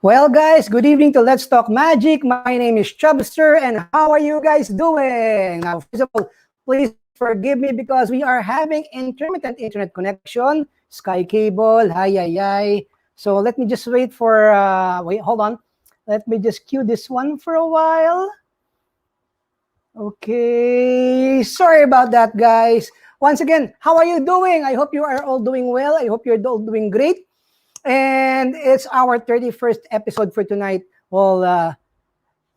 Well, guys, good evening to Let's Talk Magic. My name is Chubster, and how are you guys doing? Now, first of all, please forgive me because we are having intermittent internet connection, Sky Cable, hi. So let me just wait for, hold on. Let me just cue this one for a while. Okay, sorry about that, guys. Once again, how are you doing? I hope you are all doing well. I hope you're all doing great. And it's our 31st episode for tonight. Well,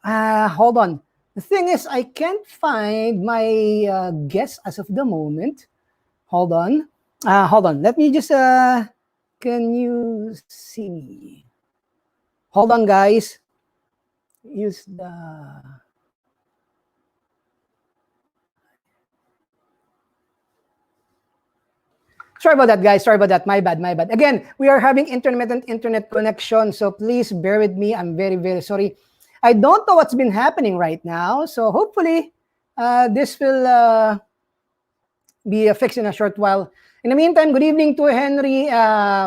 hold on. The thing is, I can't find my guest as of the moment. Hold on. Hold on. Let me just, can you see me? Hold on, guys. Use the... Sorry about that, guys. Sorry about that. My bad. Again, we are having intermittent internet connection, so please bear with me. I'm very sorry. I don't know what's been happening right now, so hopefully this will be fixed in a short while. In the meantime, good evening to Henry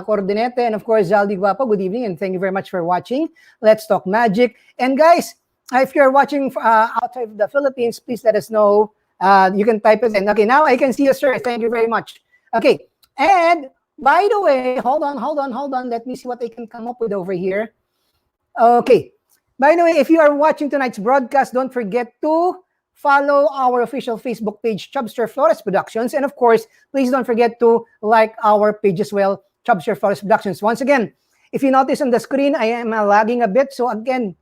Coordinete and of course Zaldi Guapo. Good evening and thank you very much for watching Let's Talk Magic. And guys, if you're watching outside of the Philippines, please let us know. You can type it in. Okay, now I can see you, sir. Thank you very much. Okay. And by the way, hold on. Let me see what I can come up with over here. Okay. By the way, if you are watching tonight's broadcast, don't forget to follow our official Facebook page, Chubster Flores Productions. And of course, please don't forget to like our page as well, Chubster Flores Productions. Once again, if you notice on the screen, I am lagging a bit. So again,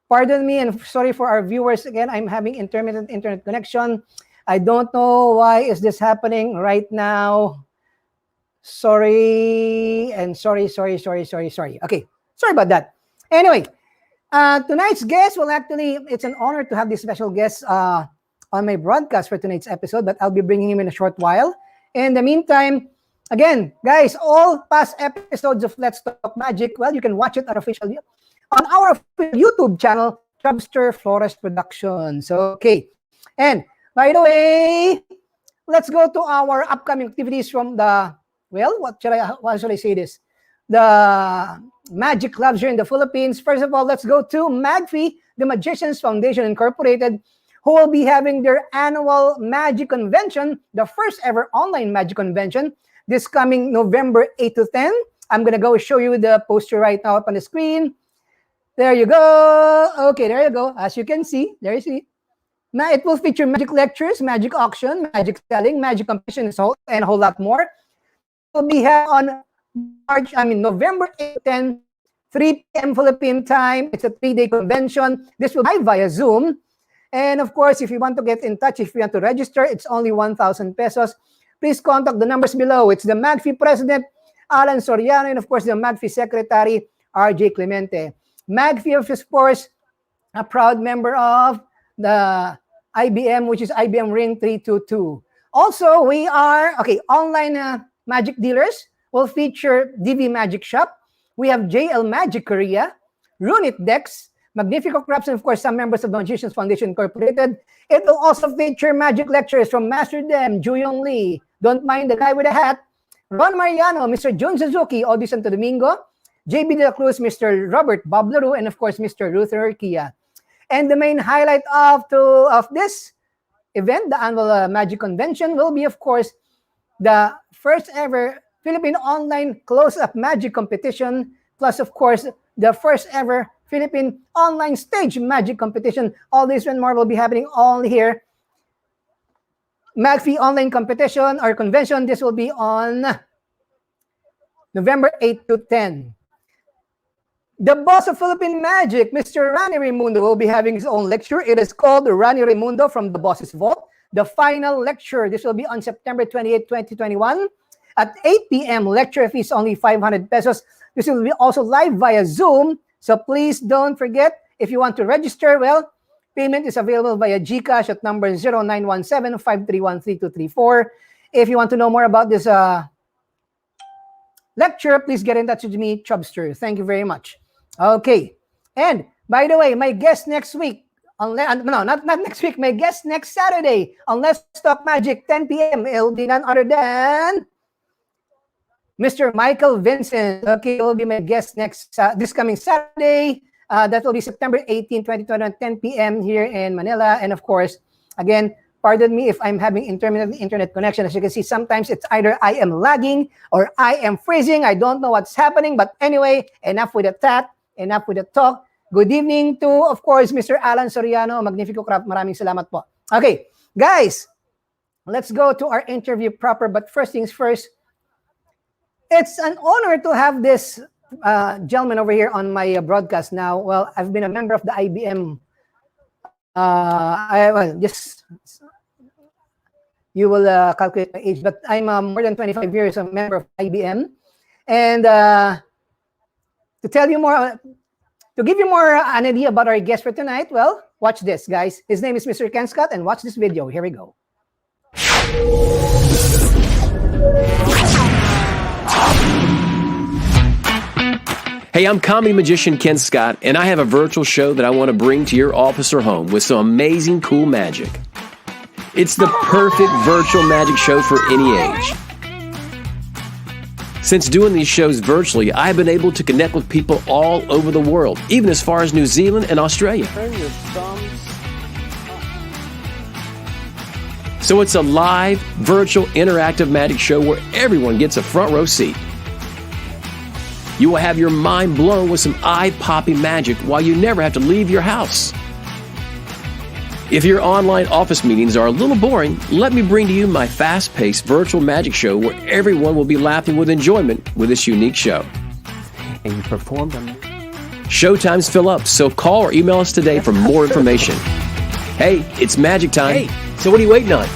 pardon me and sorry for our viewers. Again, I'm having intermittent internet connection. I don't know why is this happening right now. Sorry. Okay, sorry about that. Anyway, tonight's guest, well, actually, it's an honor to have this special guest on my broadcast for tonight's episode, but I'll be bringing him in a short while. In the meantime, again, guys, all past episodes of Let's Talk Magic, well, you can watch it on our official YouTube channel, Chubster Flores Productions. Okay, and by the way, let's go to our upcoming activities from the, well, what should I say this? The Magic Clubs here in the Philippines. First of all, let's go to MAGFI, the Magicians Foundation Incorporated, who will be having their annual Magic Convention, the first ever online Magic Convention, this coming November 8 to 10. I'm going to go show you the poster right now up on the screen. There you go. Okay, there you go. As you can see, there you see. Now, it will feature magic lectures, magic auction, magic selling, magic competition, and a whole lot more. Will be held on November 8 10, 3 p.m. Philippine time. It's a 3-day convention. This will be live via Zoom. And of course, if you want to get in touch, if you want to register, it's only 1,000 pesos. Please contact the numbers below. It's the MAGFI President, Alan Soriano, and of course, the MAGFI Secretary, RJ Clemente. MAGFI, of course, a proud member of the IBM, which is IBM Ring 322. Also, we are, online magic dealers will feature DV Magic Shop. We have JL Magic Korea, Runit Decks, Magnifico Crafts, and of course, some members of the Magicians Foundation Incorporated. It will also feature magic lectures from Master Dem, Juyong Lee, Don't Mind the Guy with a Hat, Ron Mariano, Mr. Jun Suzuki, Audi Santo Domingo, JB De La Cruz, Mr. Robert Bob Leroux, and of course, Mr. Luther Kia. And the main highlight of this event, the annual Magic Convention, will be, of course, the first ever Philippine online close-up magic competition, plus, of course, the first ever Philippine online stage magic competition. All this and more will be happening only here. MAGFI online competition or convention, this will be on November 8 to 10. The boss of Philippine Magic, Mr. Rani Raimundo, will be having his own lecture. It is called Rani Raimundo from the Boss's Vault. The final lecture, this will be on September 28, 2021 at 8 p.m. Lecture fee is only 500 pesos. This will be also live via Zoom. So please don't forget, if you want to register, well, payment is available via GCash at number 0917-531-3234. If you want to know more about this lecture, please get in touch with me, Chubster. Thank you very much. Okay. And by the way, my guest next week, not next week, my guest next Saturday on Let's Talk Magic, 10 p.m. It'll be none other than Mr. Michael Vincent. Okay, he will be my guest next this coming Saturday. That will be September 18, 2020 at 10 p.m. here in Manila. And of course, again, pardon me if I'm having intermittent internet connection. As you can see, sometimes it's either I am lagging or I am freezing. I don't know what's happening. But anyway, enough with the chat, enough with the talk. Good evening to, of course, Mr. Alan Soriano, Magnifico Craft. Maraming salamat po. Okay, guys, let's go to our interview proper. But first things first, it's an honor to have this gentleman over here on my broadcast now. Well, I've been a member of the IBM. You will calculate my age, but I'm more than 25 years a member of IBM. And to tell you more, to give you more an idea about our guest for tonight, well, watch this, guys. His name is Mr. Ken Scott, and watch this video. Here we go. Hey, I'm comedy magician Ken Scott, and I have a virtual show that I want to bring to your office or home with some amazing, cool magic. It's the perfect virtual magic show for any age. Since doing these shows virtually, I've been able to connect with people all over the world, even as far as New Zealand and Australia. So it's a live, virtual, interactive magic show where everyone gets a front row seat. You will have your mind blown with some eye-popping magic while you never have to leave your house. If your online office meetings are a little boring, let me bring to you my fast-paced virtual magic show where everyone will be laughing with enjoyment with this unique show. And you performed on Showtimes fill up, so call or email us today for more information. Hey, it's magic time. Hey, so what are you waiting on?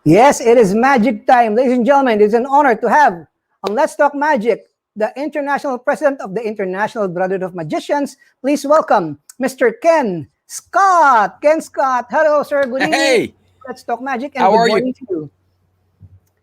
Yes, it is magic time. Ladies and gentlemen, it's an honor to have on Let's Talk Magic, the International President of the International Brotherhood of Magicians. Please welcome Mr. Ken Scott. Ken Scott. Hello, sir. Good evening. Hey. Let's Talk Magic. And how good are morning you? To you.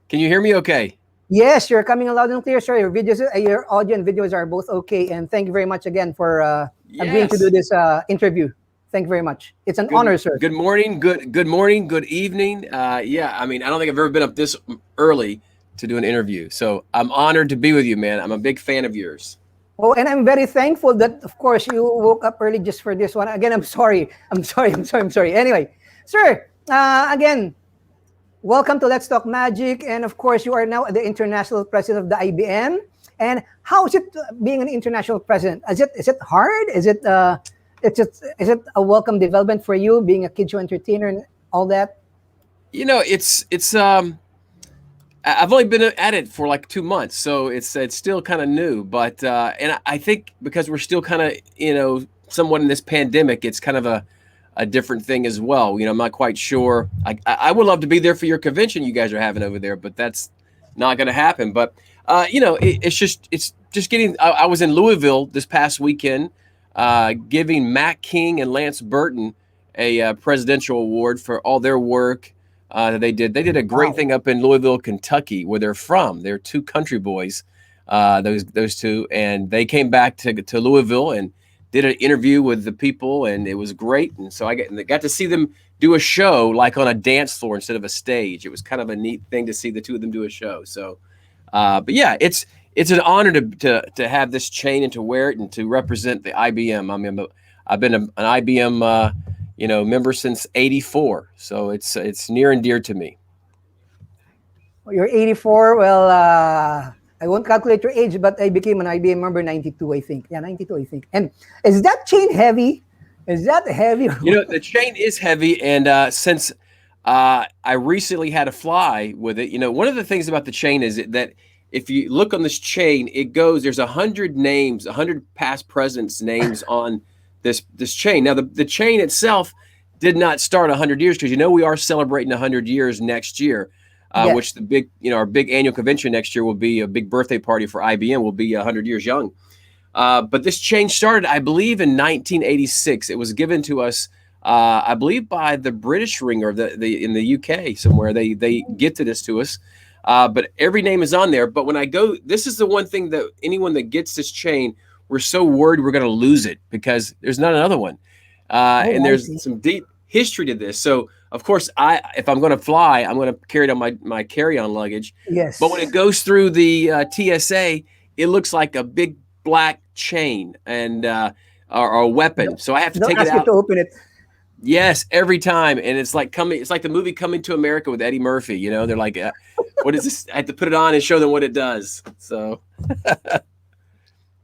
Can you hear me okay? Yes, you're coming loud and clear, sir. Your videos, your audio and videos are both okay. And thank you very much again for agreeing to do this interview. Thank you very much. It's an honor, sir. Good morning, good morning, good evening. Yeah, I mean, I don't think I've ever been up this early to do an interview. So I'm honored to be with you, man. I'm a big fan of yours. Oh, and I'm very thankful that, of course, you woke up early just for this one. Again, I'm sorry. Anyway, sir, again, welcome to Let's Talk Magic. And of course, you are now the international president of the IBM. And how is it being an international president? Is it hard? Is it a welcome development for you, being a kid show entertainer and all that? You know, it's I've only been at it for like 2 months, so it's still kind of new. But and I think because we're still kind of somewhat in this pandemic, it's kind of a different thing as well. I'm not quite sure. I would love to be there for your convention you guys are having over there, but that's not going to happen. But it's just getting. I was in Louisville this past weekend. Giving Matt King and Lance Burton a presidential award for all their work that they did. They did a great thing up in Louisville, Kentucky, where they're from. They're two country boys, those two, and they came back to Louisville and did an interview with the people, and it was great. And so I got to see them do a show like on a dance floor instead of a stage. It was kind of a neat thing to see the two of them do a show. So, but yeah, it's an honor to have this chain and to wear it and to represent the IBM. I mean, I've been an IBM member since '84, so it's near and dear to me. Well, you're 84. Well, I won't calculate your age, but I became an IBM member 92, I think. Yeah, 92, I think. And is that chain heavy? Is that heavy? The chain is heavy, and since I recently had to fly with it, one of the things about the chain is that if you look on this chain, there's 100 names, 100 past presidents' names on this chain. Now, the chain itself did not start 100 years because, we are celebrating 100 years next year, yes. Which the big, our big annual convention next year will be a big birthday party for IBM. Will be 100 years young. But this chain started, I believe, in 1986. It was given to us, I believe, by the British Ring or in the UK somewhere. They gifted this to us. But every name is on there. But when I go, this is the one thing that anyone that gets this chain we're so worried we're going to lose it because there's not another one. Oh, And I there's see. some deep history to this. So of course, if I'm going to fly, I'm going to carry it on my carry-on luggage. But when it Yes. goes through the TSA, it looks like a big black chain and or a weapon. So I have to They'll take it ask you out. to open it. Yes, every time, and it's like coming. It's like the movie Coming to America with Eddie Murphy. You know, they're like, "What is this?" I have to put it on and show them what it does. So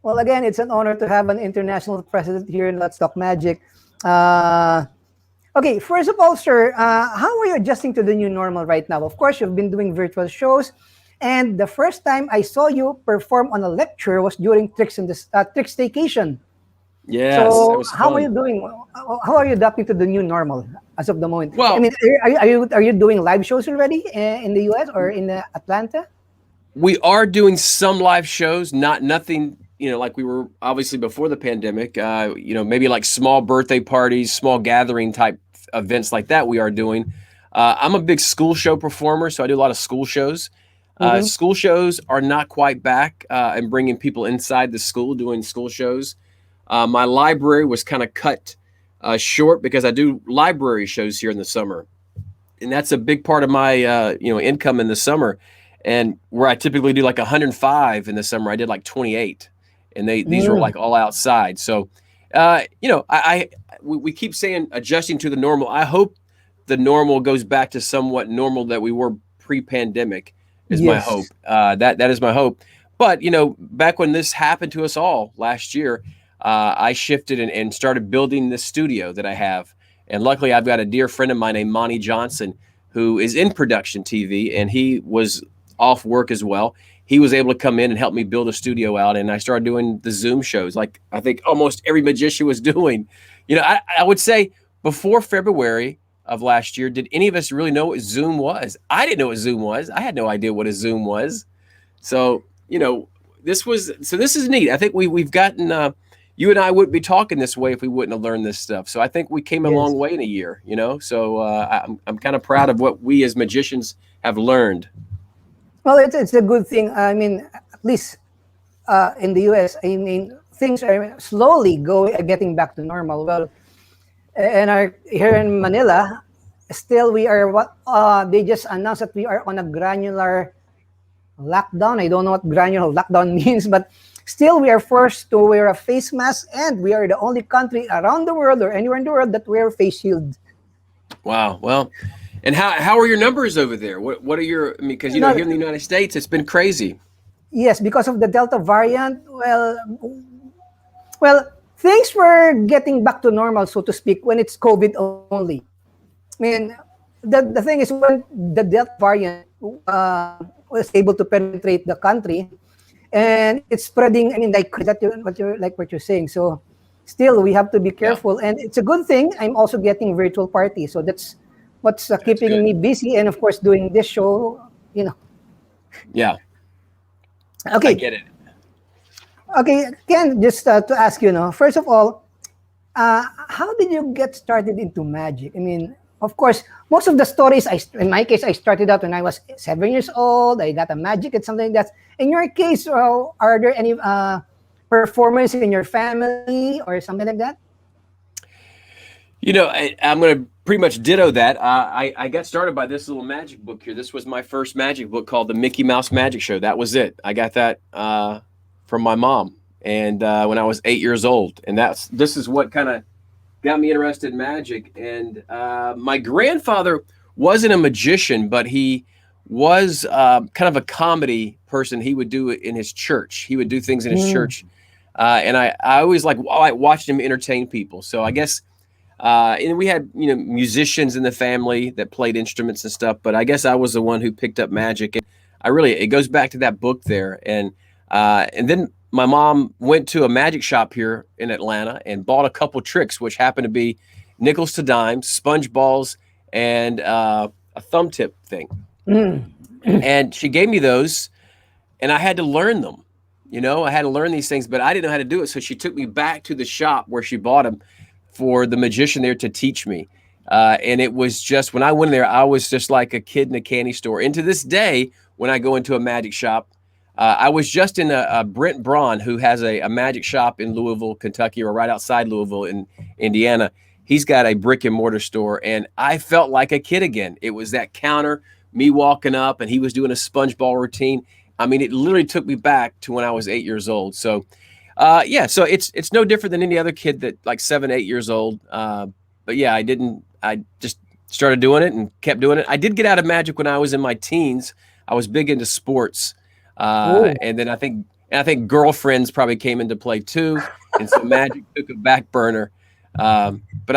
Well, again, it's an honor to have an international president here in Let's Talk Magic. Uh, okay, first of all, sir, how are you adjusting to the new normal right now? Of course, you've been doing virtual shows, and the first time I saw you perform on a lecture was during Tricks Staycation. yes, that So, was how are you fun. doing? How are you adapting to the new normal as of the moment? I Well, mean, are you doing live shows already in the US or in Atlanta? we are doing some live shows, not nothing, like we were obviously before the pandemic. Maybe like small birthday parties, small gathering type events like that we are doing. I'm a big school show performer, so I do a lot of school shows. Mm-hmm. School shows are not quite back and bringing people inside the school doing school shows. My library was kind of cut short because I do library shows here in the summer, and that's a big part of my income in the summer. And where I typically do like 105 in the summer, I did like 28, and these were Mm, like all outside. So, we keep saying adjusting to the normal. I hope the normal goes back to somewhat normal that we were pre-pandemic. Is my yes. hope. That is my hope. But back when this happened to us all last year, I shifted and started building this studio that I have. And luckily, I've got a dear friend of mine named Monty Johnson who is in production TV, and he was off work as well. He was able to come in and help me build a studio out, and I started doing the Zoom shows like I think almost every magician was doing. I would say before February of last year, did any of us really know what Zoom was? I didn't know what Zoom was. I had no idea what a Zoom was. So, this is neat. I think we've gotten you and I wouldn't be talking this way if we wouldn't have learned this stuff. So I think we came a Yes. long way in a year. So I'm kind of proud of what we as magicians have learned. Well, it's a good thing. I mean, at least in the US, I mean, things are slowly getting back to normal. Well, and here in Manila, still we are what they just announced that we are on a granular lockdown. I don't know what granular lockdown means, but still we are forced to wear a face mask, and we are the only country around the world or anywhere in the world that wear face shield. Wow. Well, and how are your numbers over there? What are your? I mean, because No, here in the United States, it's been crazy. yes, because of the Delta variant. Well, things were getting back to normal, so to speak, when it's COVID only. I mean, the thing is when the Delta variant was able to penetrate the country, and it's spreading. I mean, like that, what you're saying. So, still, we have to be Yeah, careful, and it's a good thing. I'm also getting virtual parties, so that's what's that's keeping good. me busy, and of course, doing this show. You know, Yeah, I okay, get it. okay. Ken, just to ask you, know, first of all, how did you get started into magic? I mean, of course, most of the stories, in my case, I started out when I was 7 years old. I got a magic and something like that. In your case, are there any performers in your family or something like that? I'm going to pretty much ditto that. I got started by this little magic book here. This was my first magic book called The Mickey Mouse Magic Show. That was it. I got that from my mom, and when I was 8 years old, and this is what kind of got me interested in magic. And my grandfather wasn't a magician, but he was kind of a comedy person. He would do it in his church. He would do things in his Mm, church, and I always I watched him entertain people. So I guess. And we had, musicians in the family that played instruments and stuff. But I guess I was the one who picked up magic, and it goes back to that book there. And then my mom went to a magic shop here in Atlanta and bought a couple tricks, which happened to be nickels to dimes, sponge balls, and a thumb tip thing. mm, And she gave me those, and I had to learn them. I had to learn these things, but I didn't know how to do it. So she took me back to the shop where she bought them for the magician there to teach me. And it was just when I went in there, I was just like a kid in a candy store. And to this day, when I go into a magic shop, I was just in a Brent Braun, who has a magic shop in Louisville, Kentucky, or right outside Louisville in Indiana. He's got a brick and mortar store, and I felt like a kid again. It was that counter, me walking up, and he was doing a sponge ball routine. I mean, it literally took me back to when I was 8 years old. So, yeah, so it's no different than any other kid that like 7, 8 years old. But yeah, I just started doing it and kept doing it. I did get out of magic when I was in my teens. I was big into sports. Oh, And then I think girlfriends probably came into play too. And so magic took a back burner. But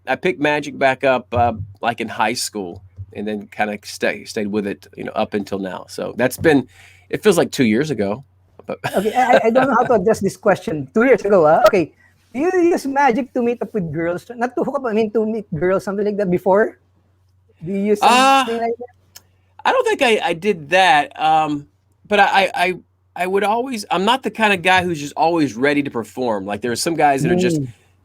I picked magic back up, like in high school, and then kind of stayed with it, up until now. So it feels like 2 years ago. But okay. I don't know how to address this question. 2 years ago, okay. Do you use magic to meet up with girls? Not to hook up, I mean to meet girls, something like that before? Do you use something like that? I don't think I did that. But I would always, I'm not the kind of guy who's just always ready to perform. Like there are some guys that are just,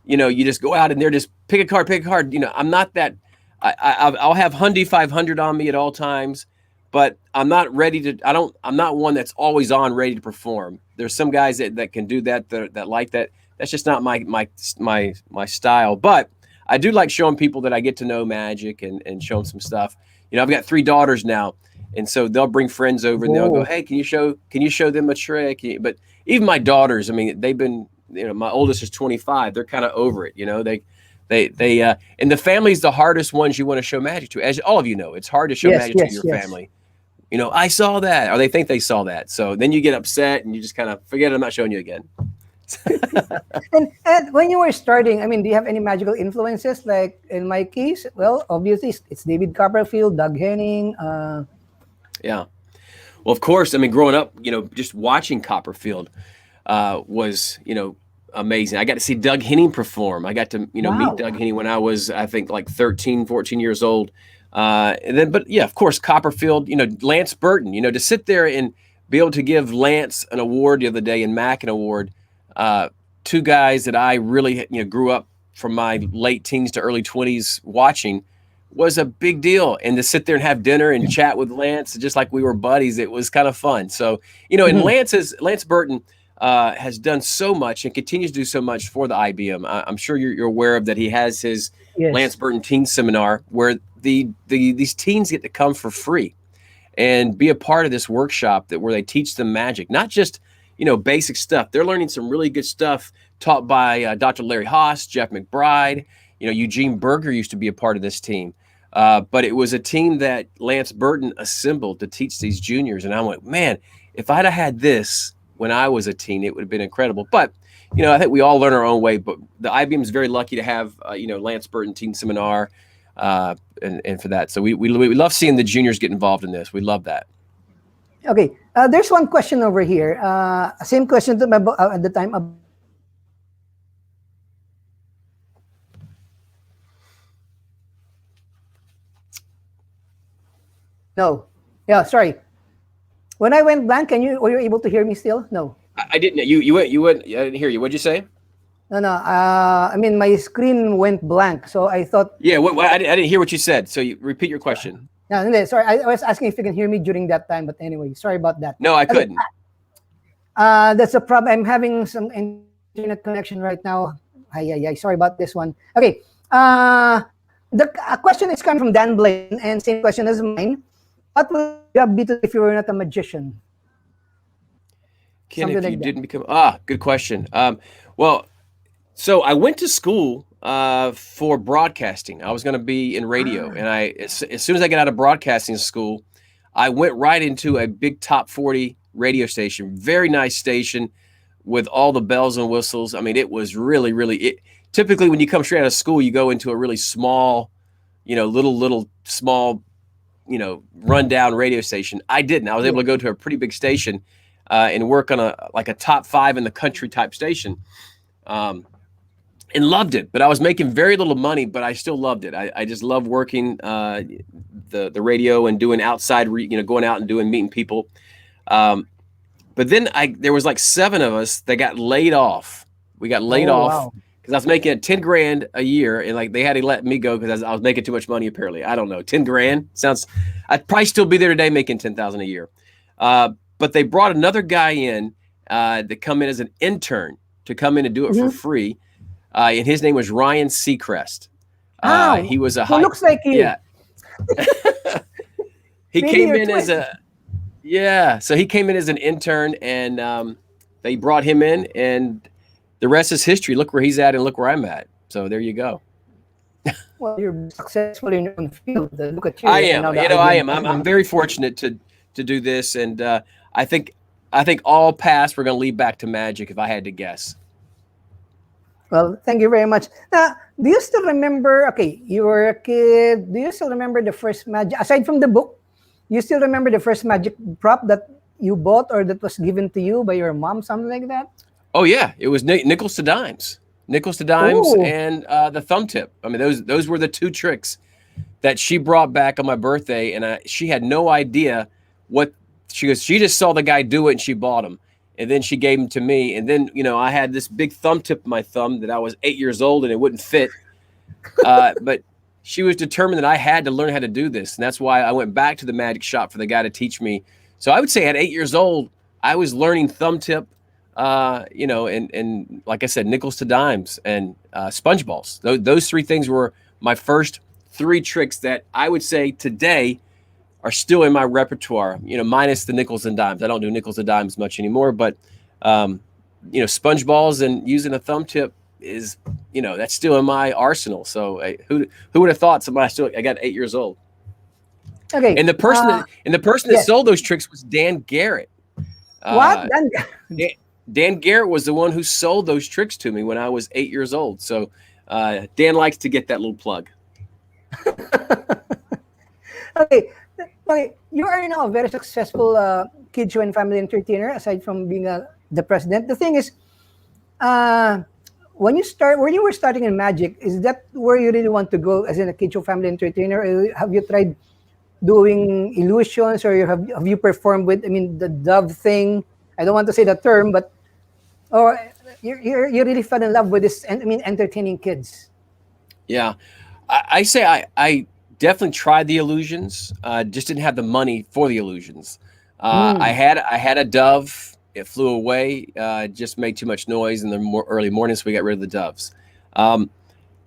Mm. you just go out and they're just pick a card. I'm not that. I'll have Hyundai 500 on me at all times, but I'm not ready to. I'm not one that's always on ready to perform. There's some guys that can do that like that. That's just not my style. But I do like showing people that I get to know magic and show them some stuff. I've got 3 daughters now, and so they'll bring friends over and they'll go, Oh, "Hey, can you show them a trick?" But even my daughters, I mean, they've been, my oldest is 25. They're kind of over it. And the family's the hardest ones you want to show magic to. As all of you know, it's hard to show yes, magic to yes, your yes. family. I saw that, or they think they saw that. So then you get upset and you just kind of forget it. I'm not showing you again. And when you were starting, I mean, do you have any magical influences? Like in my case, well, obviously it's David Copperfield, Doug Henning. Yeah. Well, of course, I mean, growing up, just watching Copperfield was, amazing. I got to see Doug Henning perform. I got to, meet Wow. Doug Henning when I was, I think, like 13, 14 years old. But yeah, of course, Copperfield, Lance Burton, to sit there and be able to give Lance an award the other day and Mac an award, 2 guys that I really, grew up from my late teens to early 20s watching, was a big deal. And to sit there and have dinner and chat with Lance, just like we were buddies, it was kind of fun. So, and Mhm. Lance Burton has done so much and continues to do so much for the IBM. I'm sure you're aware of that. He has his Lance Yes. Burton Teen Seminar where these teens get to come for free and be a part of this workshop where they teach them magic, not just, basic stuff. They're learning some really good stuff taught by Dr. Larry Haas, Jeff McBride. Eugene Berger used to be a part of this team. But it was a team that Lance Burton assembled to teach these juniors. And I went, man, if I'd have had this when I was a teen, it would have been incredible. But, I think we all learn our own way. But the IBM is very lucky to have, Lance Burton Teen Seminar and for that. So we love seeing the juniors get involved in this. We love that. Okay. There's one question over here. Same question to my, at the time. No. Yeah, sorry. When I went blank, were you able to hear me still? No. I didn't. You went. I didn't hear you. What'd you say? No, no. I mean, my screen went blank. So I thought, Yeah. I didn't hear what you said. So you repeat your question. no, hindi, sorry. I was asking if you can hear me during that time. But anyway, sorry about that. No, I Okay. couldn't. That's a problem. I'm having some internet connection right now. Ay. Sorry about this one. Okay. The question is coming from Dan Blaine, and same question as mine. What would you have been if you were not a magician? Ken, Something if you like that. didn't become good question. Well, so I went to school for broadcasting. I was going to be in radio, and as soon as I got out of broadcasting school, I went right into a big top 40 radio station. Very nice station with all the bells and whistles. I mean, it was really, really. Typically, when you come straight out of school, you go into a really small, little small, rundown radio station. I didn't. I was able to go to a pretty big station and work on a top 5 in the country type station, and loved it. But I was making very little money, but I still loved it. I just love working the radio and doing outside, going out and meeting people. But then there was like 7 of us that got laid off. We got laid off Wow. because I was making $10,000 a year, and like they had to let me go because I was making too much money. Apparently, I don't know. $10,000 sounds. I'd probably still be there today making $10,000 a year. but they brought another guy in to come in as an intern to come in and do it for Mhm. free. And his name was Ryan Seacrest. Ah, He was a who high, looks like you? yeah. He Maybe came you're in as twins. a, yeah. So he came in as an intern, and they brought him in, and the rest is history. Look where he's at, and look where I'm at. So there you go. Well, you're successful in your own field. Look at you. I You're am. now the You know, I am. IBM I'm president. very fortunate to do this, and I think I think all paths we're going to lead back to magic, if I had to guess. Well, thank you very much. Now, do you still remember? Okay, you were a kid. Do you still remember the first magic? Aside from the book, you still remember the first magic prop that you bought or that was given to you by your mom, something like that? Oh yeah, it was nickels to dimes, nickels to dimes, Oh, and the thumb tip. I mean, those were the two tricks that she brought back on my birthday, and she had no idea what she goes. She just saw the guy do it, and she bought them, and then she gave them to me, and then I had this big thumb tip in my thumb that I was 8 years old, and it wouldn't fit, but she was determined that I had to learn how to do this, and that's why I went back to the magic shop for the guy to teach me. So I would say at 8 years old, I was learning thumb tip, and like I said, nickels to dimes and sponge balls. Those three things were my first three tricks that I would say today are still in my repertoire. Minus the nickels and dimes. I don't do nickels and dimes much anymore, but sponge balls and using a thumb tip is that's still in my arsenal. So who would have thought I got 8 years old. okay. And the person that Yes. sold those tricks was Dan Garrett. What? Uh, Then, Dan Garrett was the one who sold those tricks to me when I was 8 years old. So Dan likes to get that little plug. okay. Okay. You are now a very successful kid show and family entertainer, aside from being the president. The thing is, uh, when you were starting in magic, is that where you really want to go as in a kid show family entertainer? Or have you tried doing illusions, or have you performed with? I mean, the dove thing. I don't want to say the term, but or you really fell in love with this. I mean, entertaining kids. Yeah. I say I definitely tried the illusions, just didn't have the money for the illusions. I Mm. had a dove. It flew away. Just made too much noise in the early morning, so we got rid of the doves. Um,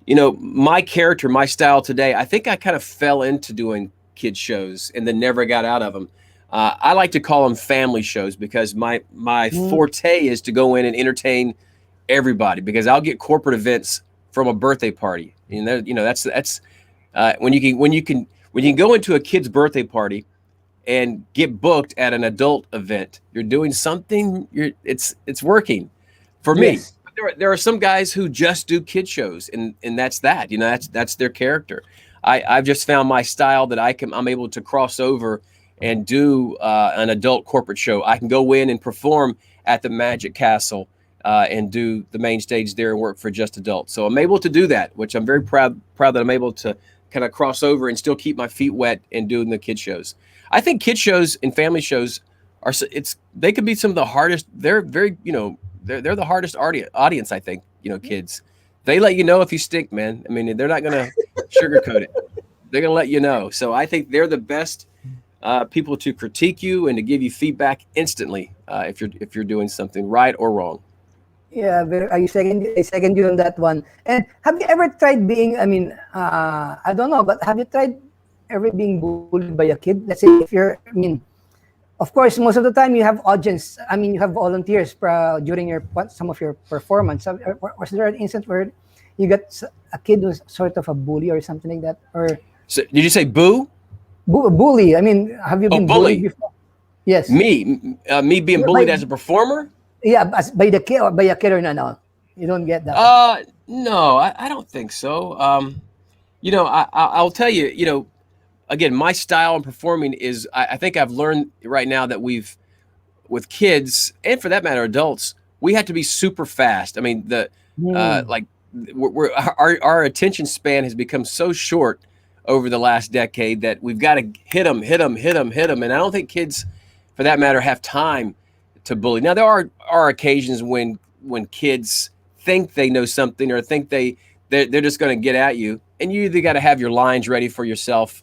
my character, my style today, I think I kind of fell into doing kid shows and then never got out of them. I like to call them family shows because my Mm. forte is to go in and entertain everybody, because I'll get corporate events from a birthday party. That's when you can go into a kid's birthday party and get booked at an adult event, you're doing something. It's working for me. Yes. But there are some guys who just do kid shows, and that's that. That's their character. I've just found my style that I'm able to cross over and do an adult corporate show. I can go in and perform at the Magic Castle and do the main stage there and work for just adults. So I'm able to do that, which I'm very proud that I'm able to kind of cross over and still keep my feet wet and doing the kid shows. I think kid shows and family shows they could be some of the hardest. They're very they're the hardest audience. I think kids, they let you know if you stink, man. I mean, they're not gonna sugarcoat it. They're gonna let you know. So I think they're the best people to critique you and to give you feedback instantly if you're doing something right or wrong. Yeah, I second you on that one. And have you ever tried being? I mean, I don't know, but have you tried ever being bullied by a kid? Let's say if you're. I mean, of course, most of the time you have audience. I mean, you have volunteers during some of your performance. Was there an instance where you got a kid who's sort of a bully or something like that, or So did you say boo? bully? I mean, have you Oh, been bullied bully. before? Yes. Me being bullied By, as a performer? yeah, by the kid or by a kid or no, no. You don't get that. No, I don't think so. I'll tell you, again, my style in performing is, I think I've learned right now that with kids, and for that matter, adults, we have to be super fast. I mean, Hmm. like, our attention span has become so short over the last decade that we've got to hit them, hit them, hit them, hit them. And I don't think kids, for that matter, have time to bully. Now, there are occasions when kids think they know something or think they're just going to get at you, and you either got to have your lines ready for yourself,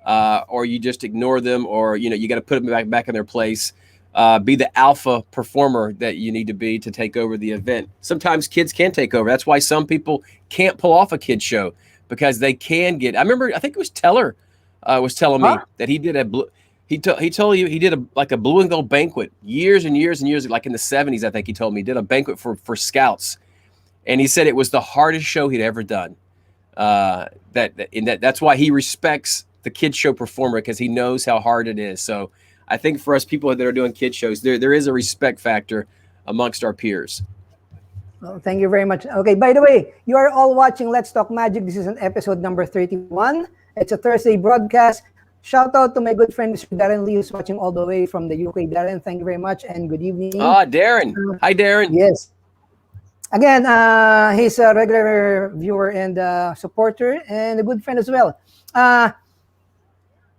or you just ignore them, or you got to put them back in their place. be the alpha performer that you need to be to take over the event. Sometimes kids can take over. That's why some people can't pull off a kid show, because they can get. I remember, I think it was Teller was telling me Huh? that he did a he told you he did a blue and gold banquet years and years and years, like in the 70s. I think he told me he did a banquet for scouts, and he said it was the hardest show he'd ever done. That's why he respects the kid show performer, because he knows how hard it is. So I think for us people that are doing kid shows, there is a respect factor amongst our peers. Well, thank you very much. Okay, by the way, you are all watching Let's Talk Magic. This is an episode number 31. It's a Thursday broadcast. Shout out to my good friend, Mr. Darren Lee, who's watching all the way from the UK. Darren, thank you very much and good evening. Darren. Hi, Darren. Yes. Again, he's a regular viewer and supporter and a good friend as well.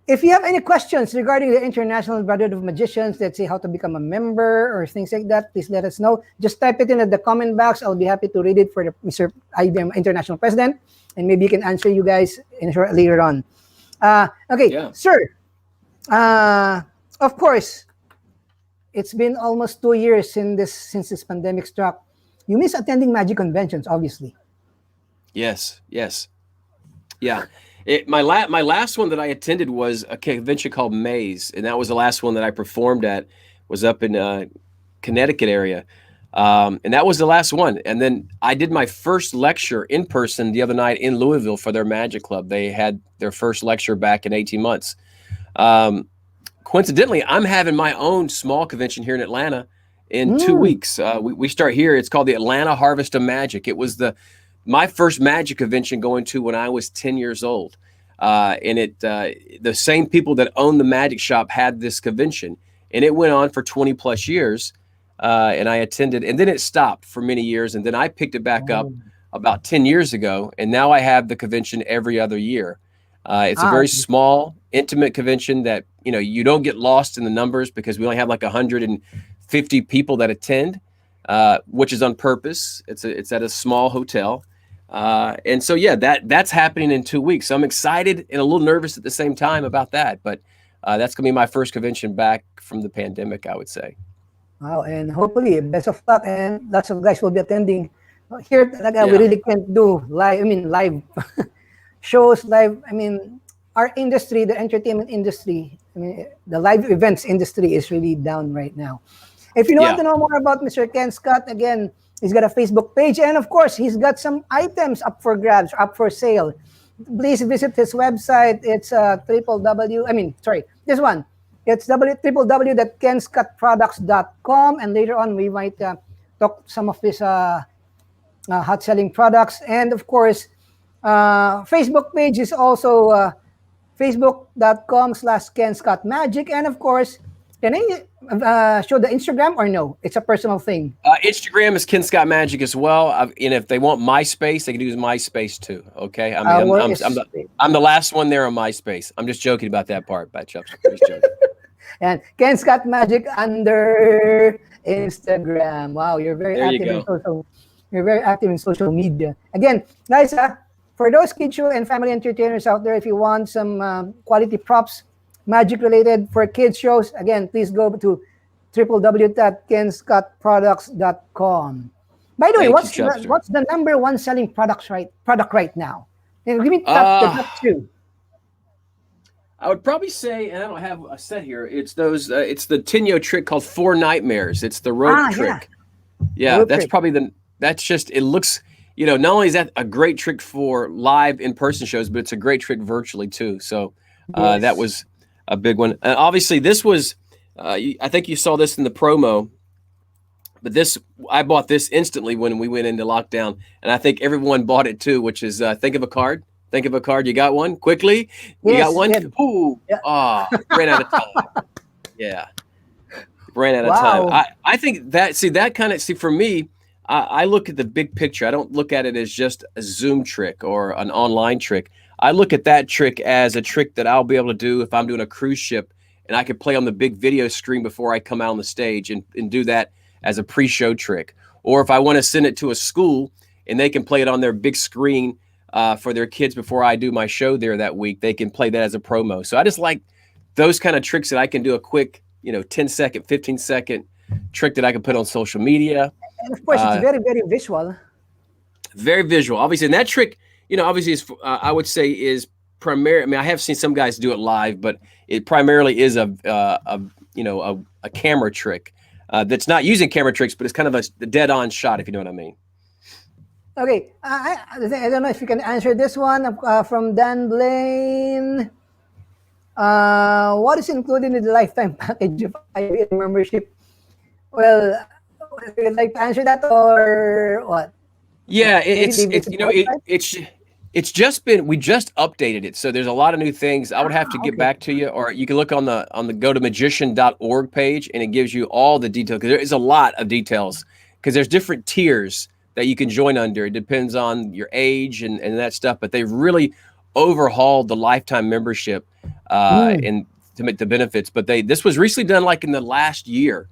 If you have any questions regarding the International Brotherhood of Magicians, let's say how to become a member or things like that, please let us know. Just type it in at the comment box. I'll be happy to read it for the Mr. IBM International President, and maybe he can answer you guys later on. Okay, yeah. Sir. Of course, it's been almost 2 years since this pandemic struck. You miss attending magic conventions, obviously. Yes. Yeah. My last one that I attended was a convention called Maze, and that was the last one that I performed at. Was up in Connecticut area, and that was the last one. And then I did my first lecture in person the other night in Louisville for their Magic Club. They had their first lecture back in 18 months. Coincidentally, I'm having my own small convention here in Atlanta in 2 weeks. We start here. It's called the Atlanta Harvest of Magic. It was my first magic convention going to when I was 10 years old. And the same people that owned the magic shop had this convention, and it went on for 20 plus years. And I attended, and then it stopped for many years. And then I picked it back up about 10 years ago. And now I have the convention every other year. It's a very small, intimate convention that, you don't get lost in the numbers, because we only have like 150 people that attend, which is on purpose. It's at a small hotel. And so, yeah, that's happening in 2 weeks. So I'm excited and a little nervous at the same time about that. But that's going to be my first convention back from the pandemic, I would say. Wow. And hopefully, best of luck. And lots of guys will be attending. Here, we really can't do live shows, our industry, the entertainment industry, the live events industry is really down right now. If you want to know more about Mr. Ken Scott, again, he's got a Facebook page, and of course, he's got some items up for grabs, up for sale. Please visit his website. It's this one. It's www.kenscottproducts.com, and later on, we might talk some of his hot selling products. And of course, Facebook page is also facebook.com/KenScottMagic. And of course, can I show the Instagram or no? It's a personal thing. Instagram is Ken Scott Magic as well. And if they want MySpace, they can use MySpace too. Okay, I'm the last one there on MySpace. I'm just joking about that part, by Chubster. Just joking. And Ken Scott Magic under Instagram. Wow, you're very active in social. You're very active in social media. Again, guys, for those kid show and family entertainers out there, if you want some quality props, magic related for kids shows, again, please go to www.kenscottproducts.com. By the way, what's the number one selling product right now? Give me the top two. I would probably say, and I don't have a set here, it's those it's the Tinyo trick called Four Nightmares. It's the rope trick. Yeah, that's probably that's just, it looks, not only is that a great trick for live in-person shows, but it's a great trick virtually too. So that was a big one. Obviously, this was, I think you saw this in the promo, but I bought this instantly when we went into lockdown, and I think everyone bought it too, which is think of a card. Think of a card. You got one quickly. You got one. Yeah. Ooh, ran out of time. Yeah, ran out of time. I think for me, I look at the big picture. I don't look at it as just a Zoom trick or an online trick. I look at that trick as a trick that I'll be able to do if I'm doing a cruise ship, and I could play on the big video screen before I come out on the stage and do that as a pre-show trick. Or if I want to send it to a school and they can play it on their big screen for their kids before I do my show there that week, they can play that as a promo. So I just like those kind of tricks that I can do a quick 10-second, 15-second trick that I can put on social media. And of course, it's very, very visual. Very visual, obviously. And that trick, obviously is, I would say is primarily, I mean, I have seen some guys do it live, but it primarily is a camera trick that's not using camera tricks, but it's kind of a dead on shot, if you know what I mean. Okay, I don't know if you can answer this one from Dan Blaine. What is included in the lifetime package of IBM membership? Well, would you like to answer that or what? Yeah, Maybe it's just been, we just updated it, so there's a lot of new things. I would have to get back to you, or you can look on the go to magician.org page, and it gives you all the details, because there is a lot of details, because there's different tiers that you can join under. It depends on your age and that stuff, but they've really overhauled the lifetime membership and to make the benefits. But this was recently done like in the last year.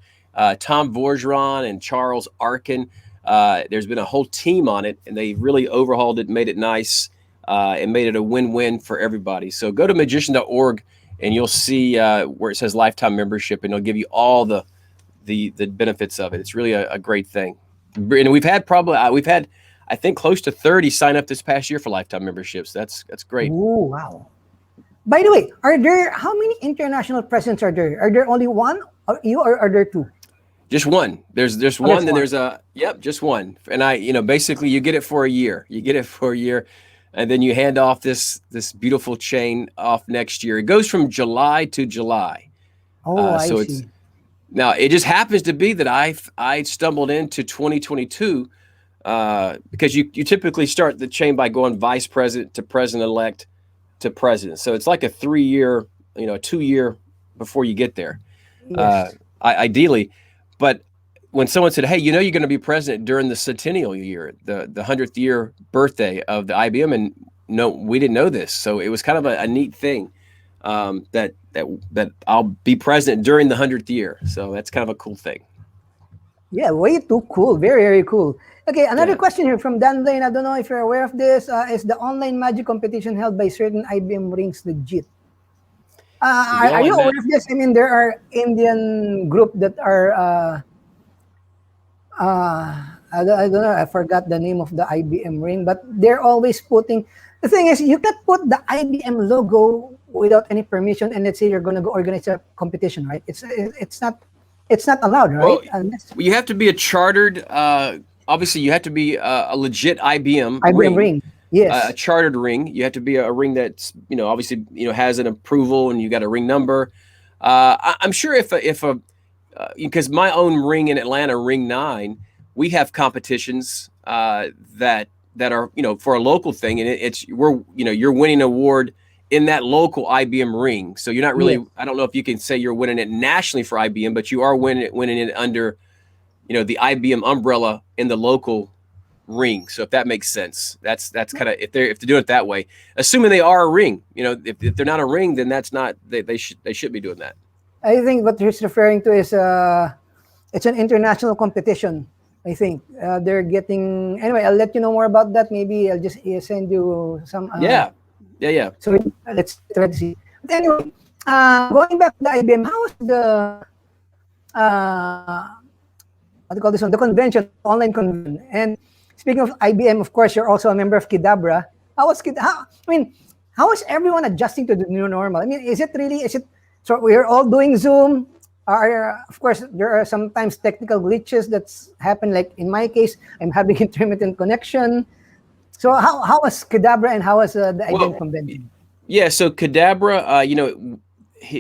Tom Vorgeron and Charles Arkin, there's been a whole team on it, and they really overhauled it, made it nice, and made it a win-win for everybody. So go to magician.org and you'll see where it says lifetime membership, and it'll give you all the benefits of it. It's really a great thing. And we've had I think close to 30 sign up this past year for lifetime memberships. That's great. Oh, wow. By the way, how many international presidents are there? Are there only one or are there two? Just one. There's one, then there's just one. And basically you get it for a year. And then you hand off this beautiful chain off next year. It goes from July to July. Oh, I see. Now it just happens to be that I stumbled into 2022 because you typically start the chain by going vice president to president-elect to president. So it's like a 3-year, 2-year before you get there, Yes. Ideally. But when someone said, hey, you're going to be president during the centennial year, the 100th year birthday of the IBM, and no, we didn't know this. So it was kind of a neat thing that I'll be president during the 100th year. So that's kind of a cool thing. Yeah, way too cool. Very, very cool. Okay, another question here from Dan Blaine. I don't know if you're aware of this. Is the online magic competition held by certain IBM rings legit? Are you aware of this? I mean, there are Indian group that are, I don't know, I forgot the name of the IBM ring, but they're always putting, the thing is, you can put the IBM logo without any permission, and let's say you're going to go organize a competition, right? It's not allowed, right? Well, you have to be a chartered, obviously you have to be a legit IBM ring. Yes. A chartered ring. You have to be a ring that's, obviously, has an approval, and you got a ring number. I'm sure if because my own ring in Atlanta, Ring 9, we have competitions that are, for a local thing, and you're winning an award in that local IBM ring. So you're not really, I don't know if you can say you're winning it nationally for IBM, but you are winning it under, the IBM umbrella in the local ring. So if that makes sense, that's kind of, if they're doing it that way, assuming they are a ring, if they're not a ring, then that's not, they should be doing that. I think what he's referring to is it's an international competition. I think they're getting, anyway, I'll let you know more about that. Maybe I'll just send you some. Yeah. So let's try to see. But anyway, going back to the IBM, how was the what do you call this one? The convention, online convention. And speaking of IBM, of course, you're also a member of Kidabra. How is everyone adjusting to the new normal? I mean, so we're all doing Zoom? Of course, there are sometimes technical glitches that's happen. Like in my case, I'm having intermittent connection. So how was Kidabra and how was the IBM convention? Yeah, so Kidabra,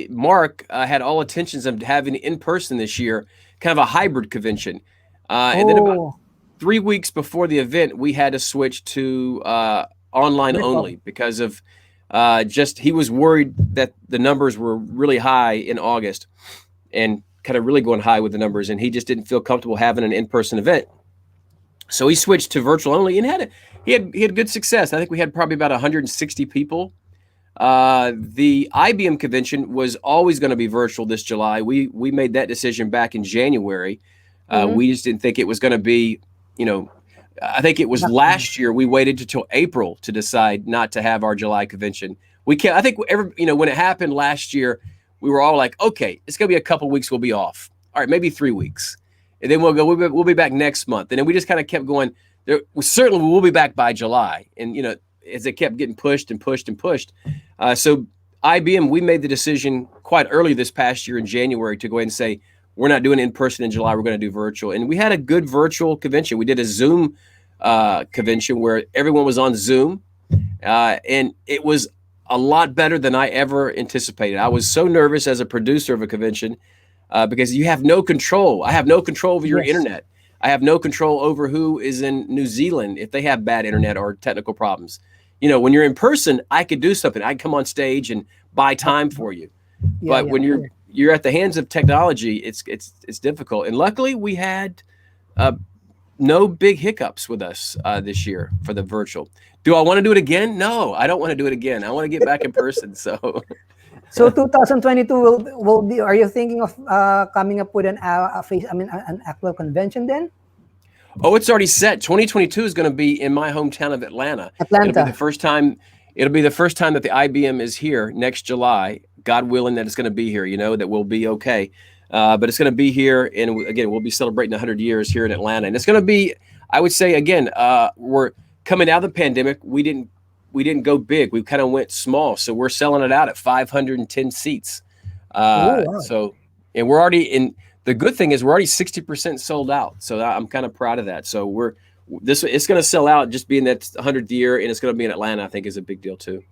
Mark had all intentions of having in person this year, kind of a hybrid convention. And then about 3 weeks before the event, we had to switch to online only because of he was worried that the numbers were really high in August and kind of really going high with the numbers, and he just didn't feel comfortable having an in-person event. So he switched to virtual only, and he had good success. I think we had probably about 160 people. The IBM convention was always going to be virtual this July. We made that decision back in January. We just didn't think it was going to be, I think it was last year we waited until April to decide not to have our July convention. I think when it happened last year, we were all like, okay, it's gonna be a couple weeks. We'll be off. All right, maybe 3 weeks, and then we'll go. We'll be back next month, and then we just kind of kept going. There, certainly, we'll be back by July, and as it kept getting pushed and pushed and pushed. So IBM, we made the decision quite early this past year in January to go ahead and say we're not doing in person in July. We're going to do virtual, and we had a good virtual convention. We did a Zoom convention where everyone was on Zoom, and it was a lot better than I ever anticipated. I was so nervous as a producer of a convention because you have no control. I have no control over your internet. I have no control over who is in New Zealand if they have bad internet or technical problems. When you're in person, I could do something. I can come on stage and buy time for you. But when you're at the hands of technology, it's difficult. And luckily, we had no big hiccups with us this year for the virtual. Do I want to do it again? No, I don't want to do it again. I want to get back in person. So 2022 will be. Are you thinking of coming up with an actual convention then? Oh, it's already set. 2022 is going to be in my hometown of Atlanta. It'll be the first time. It'll be the first time that the IBM is here next July. God willing that it's going to be here. That we'll be okay. But it's going to be here, and again, we'll be celebrating 100 years here in Atlanta. And it's going to be, I would say, again, we're coming out of the pandemic. We didn't go big. We kind of went small. So we're selling it out at 510 seats. Wow. So, and we're already in. The good thing is we're already 60% sold out. So I'm kind of proud of that. So it's going to sell out just being that 100th year, and it's going to be in Atlanta. I think is a big deal too.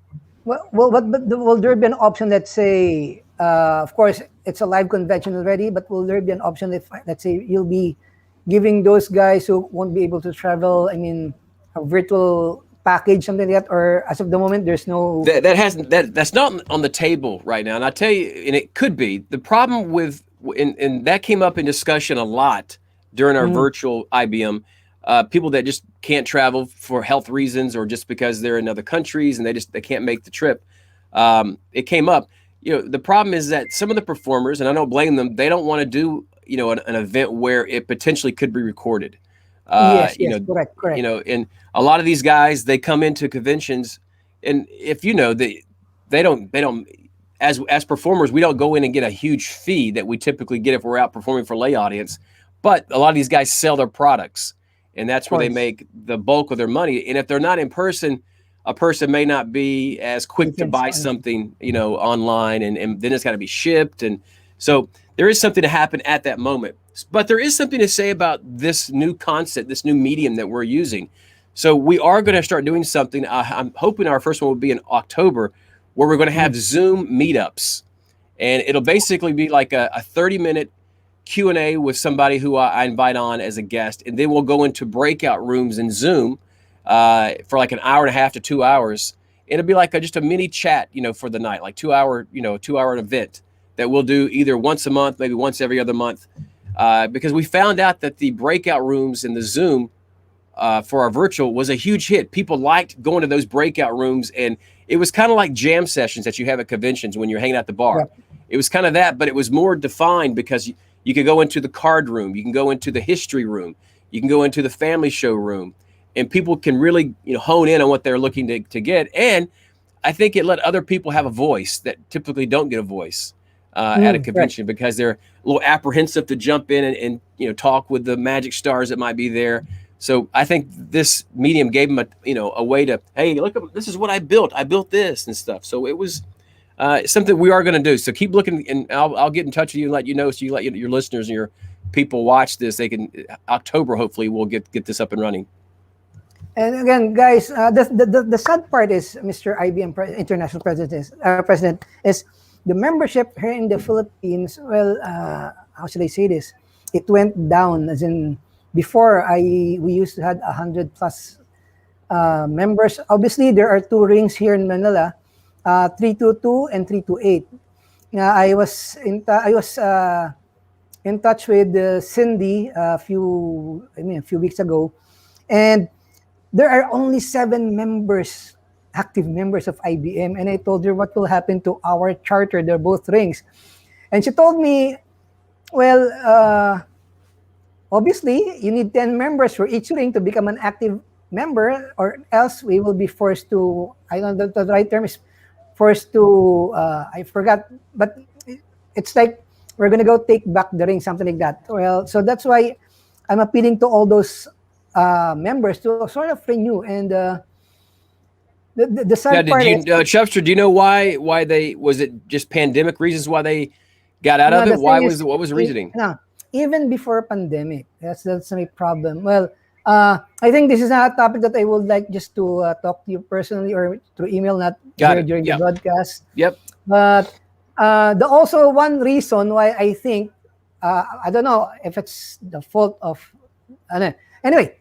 But will there be an option? Let's say, of course, it's a live convention already. But will there be an option if, let's say, you'll be giving those guys who won't be able to travel, a virtual package, something like that? Or as of the moment, there's no. That's not on the table right now. And I tell you, and it could be the problem with. And that came up in discussion a lot during our virtual IBM. People that just can't travel for health reasons or just because they're in other countries and they can't make the trip. It came up. The problem is that some of the performers, and I don't blame them, they don't want to do an event where it potentially could be recorded. Yes, correct. And a lot of these guys, they come into conventions, and if they don't. As performers, we don't go in and get a huge fee that we typically get if we're out performing for lay audience. But a lot of these guys sell their products, and that's where they make the bulk of their money. And if they're not in person, a person may not be as quick to buy something, online, and then it's got to be shipped. And so there is something to happen at that moment. But there is something to say about this new concept, this new medium that we're using. So we are going to start doing something. I'm hoping our first one will be in October, where we're going to have Zoom meetups, and it'll basically be like a 30-minute Q&A with somebody who I invite on as a guest, and then we'll go into breakout rooms in Zoom for like an hour and a half to 2 hours. It'll be like just a mini chat, for the night, like 2-hour event that we'll do either once a month, maybe once every other month, because we found out that the breakout rooms in the Zoom for our virtual was a huge hit. People liked going to those breakout rooms, and it was kind of like jam sessions that you have at conventions when you're hanging out at the bar. Yeah. It was kind of that, but it was more defined because you could go into the card room, you can go into the history room, you can go into the family show room, and people can really hone in on what they're looking to get. And I think it let other people have a voice that typically don't get a voice at a convention, because they're a little apprehensive to jump in and talk with the magic stars that might be there. So I think this medium gave them a way to, hey, look, this is what I built. I built this and stuff. So it was something we are going to do. So keep looking, and I'll get in touch with you and let you know. So you let your listeners and your people watch this. They can October, hopefully, we'll get this up and running. And again, guys, the sad part is, Mr. IBM International President, is the membership here in the Philippines. Well, how should I say this? It went down, as in. Before, we used to have 100 plus members. Obviously, there are two rings here in Manila, 322 and 328. I was in touch with Cindy a few weeks ago, and there are only 7 members, active members of IBM. And I told her what will happen to our charter. They're both rings, and she told me, well. Obviously, you need 10 members for each ring to become an active member, or else we will be forced to, I don't know the right term is, forced to, I forgot, but it's like we're gonna go take back the ring, something like that. Well, so that's why I'm appealing to all those members to sort of renew. And the Now, sad did part you, is, Chubster? Do you know why they was it just pandemic reasons why they got out no, of the it? thing Why is, was what was the reasoning? no, even before pandemic, that's my problem. Well, I think this is not a topic that I would like just to talk to you personally or through email, not Got here it. during the Yep. broadcast. Yep. But the also one reason why I think, I don't know if it's the fault of, ano, anyway,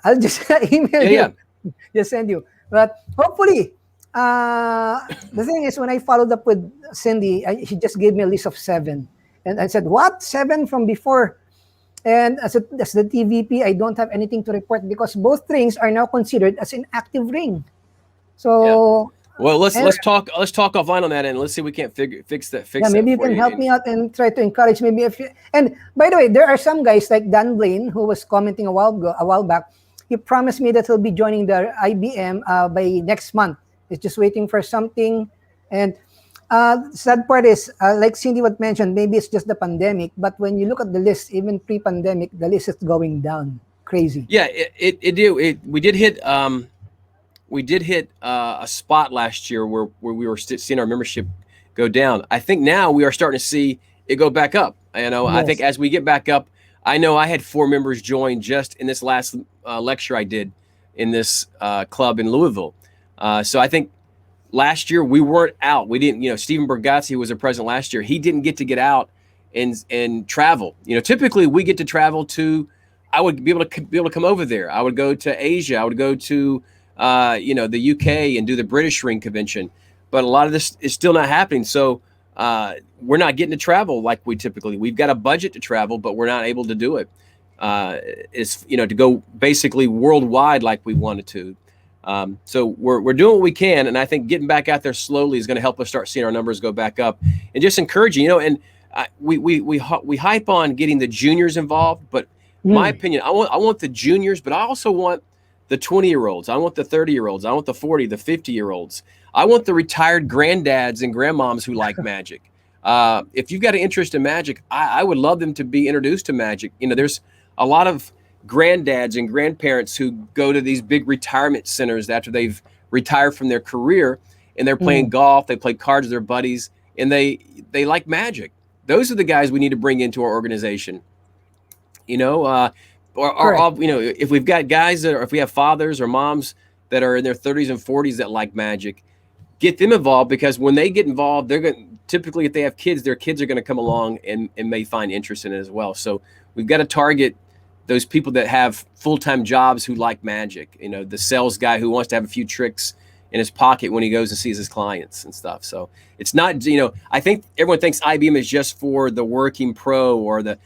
I'll just email Yeah. Yeah. you, just send you. But hopefully, the thing is, when I followed up with Cindy, she just gave me a list of 7. And I said, what? 7 from before? And as the TVP, I don't have anything to report because both rings are now considered as an active ring. Yeah. So, Well, and let's talk offline on that, and let's see if we can't fix yeah, that maybe you for can you. help me out and try to encourage maybe if you, and by the way, there are some guys like Dan Blaine who was commenting a while back. He promised me that he'll be joining the IBM by next month. He's just waiting for something. And sad part is, like Cindy would mention, maybe it's just the pandemic. But when you look at the list, even pre-pandemic, the list is going down. Crazy. Yeah, we did hit a spot last year where we were seeing our membership go down. I think now we are starting to see it go back up. You know, I think Yes. as we get back up, I know I had 4 members join just in this last lecture I did in this club in Louisville. So I think last year we weren't out. We didn't, Stephen Bergazzi, who was a president last year, he didn't get out and travel. Typically we get to travel to. I would be able to come over there. I would go to Asia. I would go to the UK and do the British Ring Convention. But a lot of this is still not happening. So we're not getting to travel like we typically. We've got a budget to travel, but we're not able to do it. It's to go basically worldwide like we wanted to. So we're doing what we can, and I think getting back out there slowly is going to help us start seeing our numbers go back up, and just encouraging. And we hype on getting the juniors involved, but my opinion, I want the juniors, but I also want the 20-year-olds. I want the 30-year-olds. I want the 40, the 50-year-olds. I want the retired granddads and grandmoms who like magic. If you've got an interest in magic, I would love them to be introduced to magic. There's a lot of granddads and grandparents who go to these big retirement centers after they've retired from their career, and they're playing golf, they play cards with their buddies, and they like magic. Those are the guys we need to bring into our organization. If we've got guys if we have fathers or moms that are in their 30s and 40s that like magic, get them involved, because when they get involved, they're going typically, if they have kids, their kids are going to come along and may find interest in it as well. So we've got to target those people that have full-time jobs who like magic, the sales guy who wants to have a few tricks in his pocket when he goes and sees his clients and stuff. So it's not, I think everyone thinks IBM is just for the working pro or the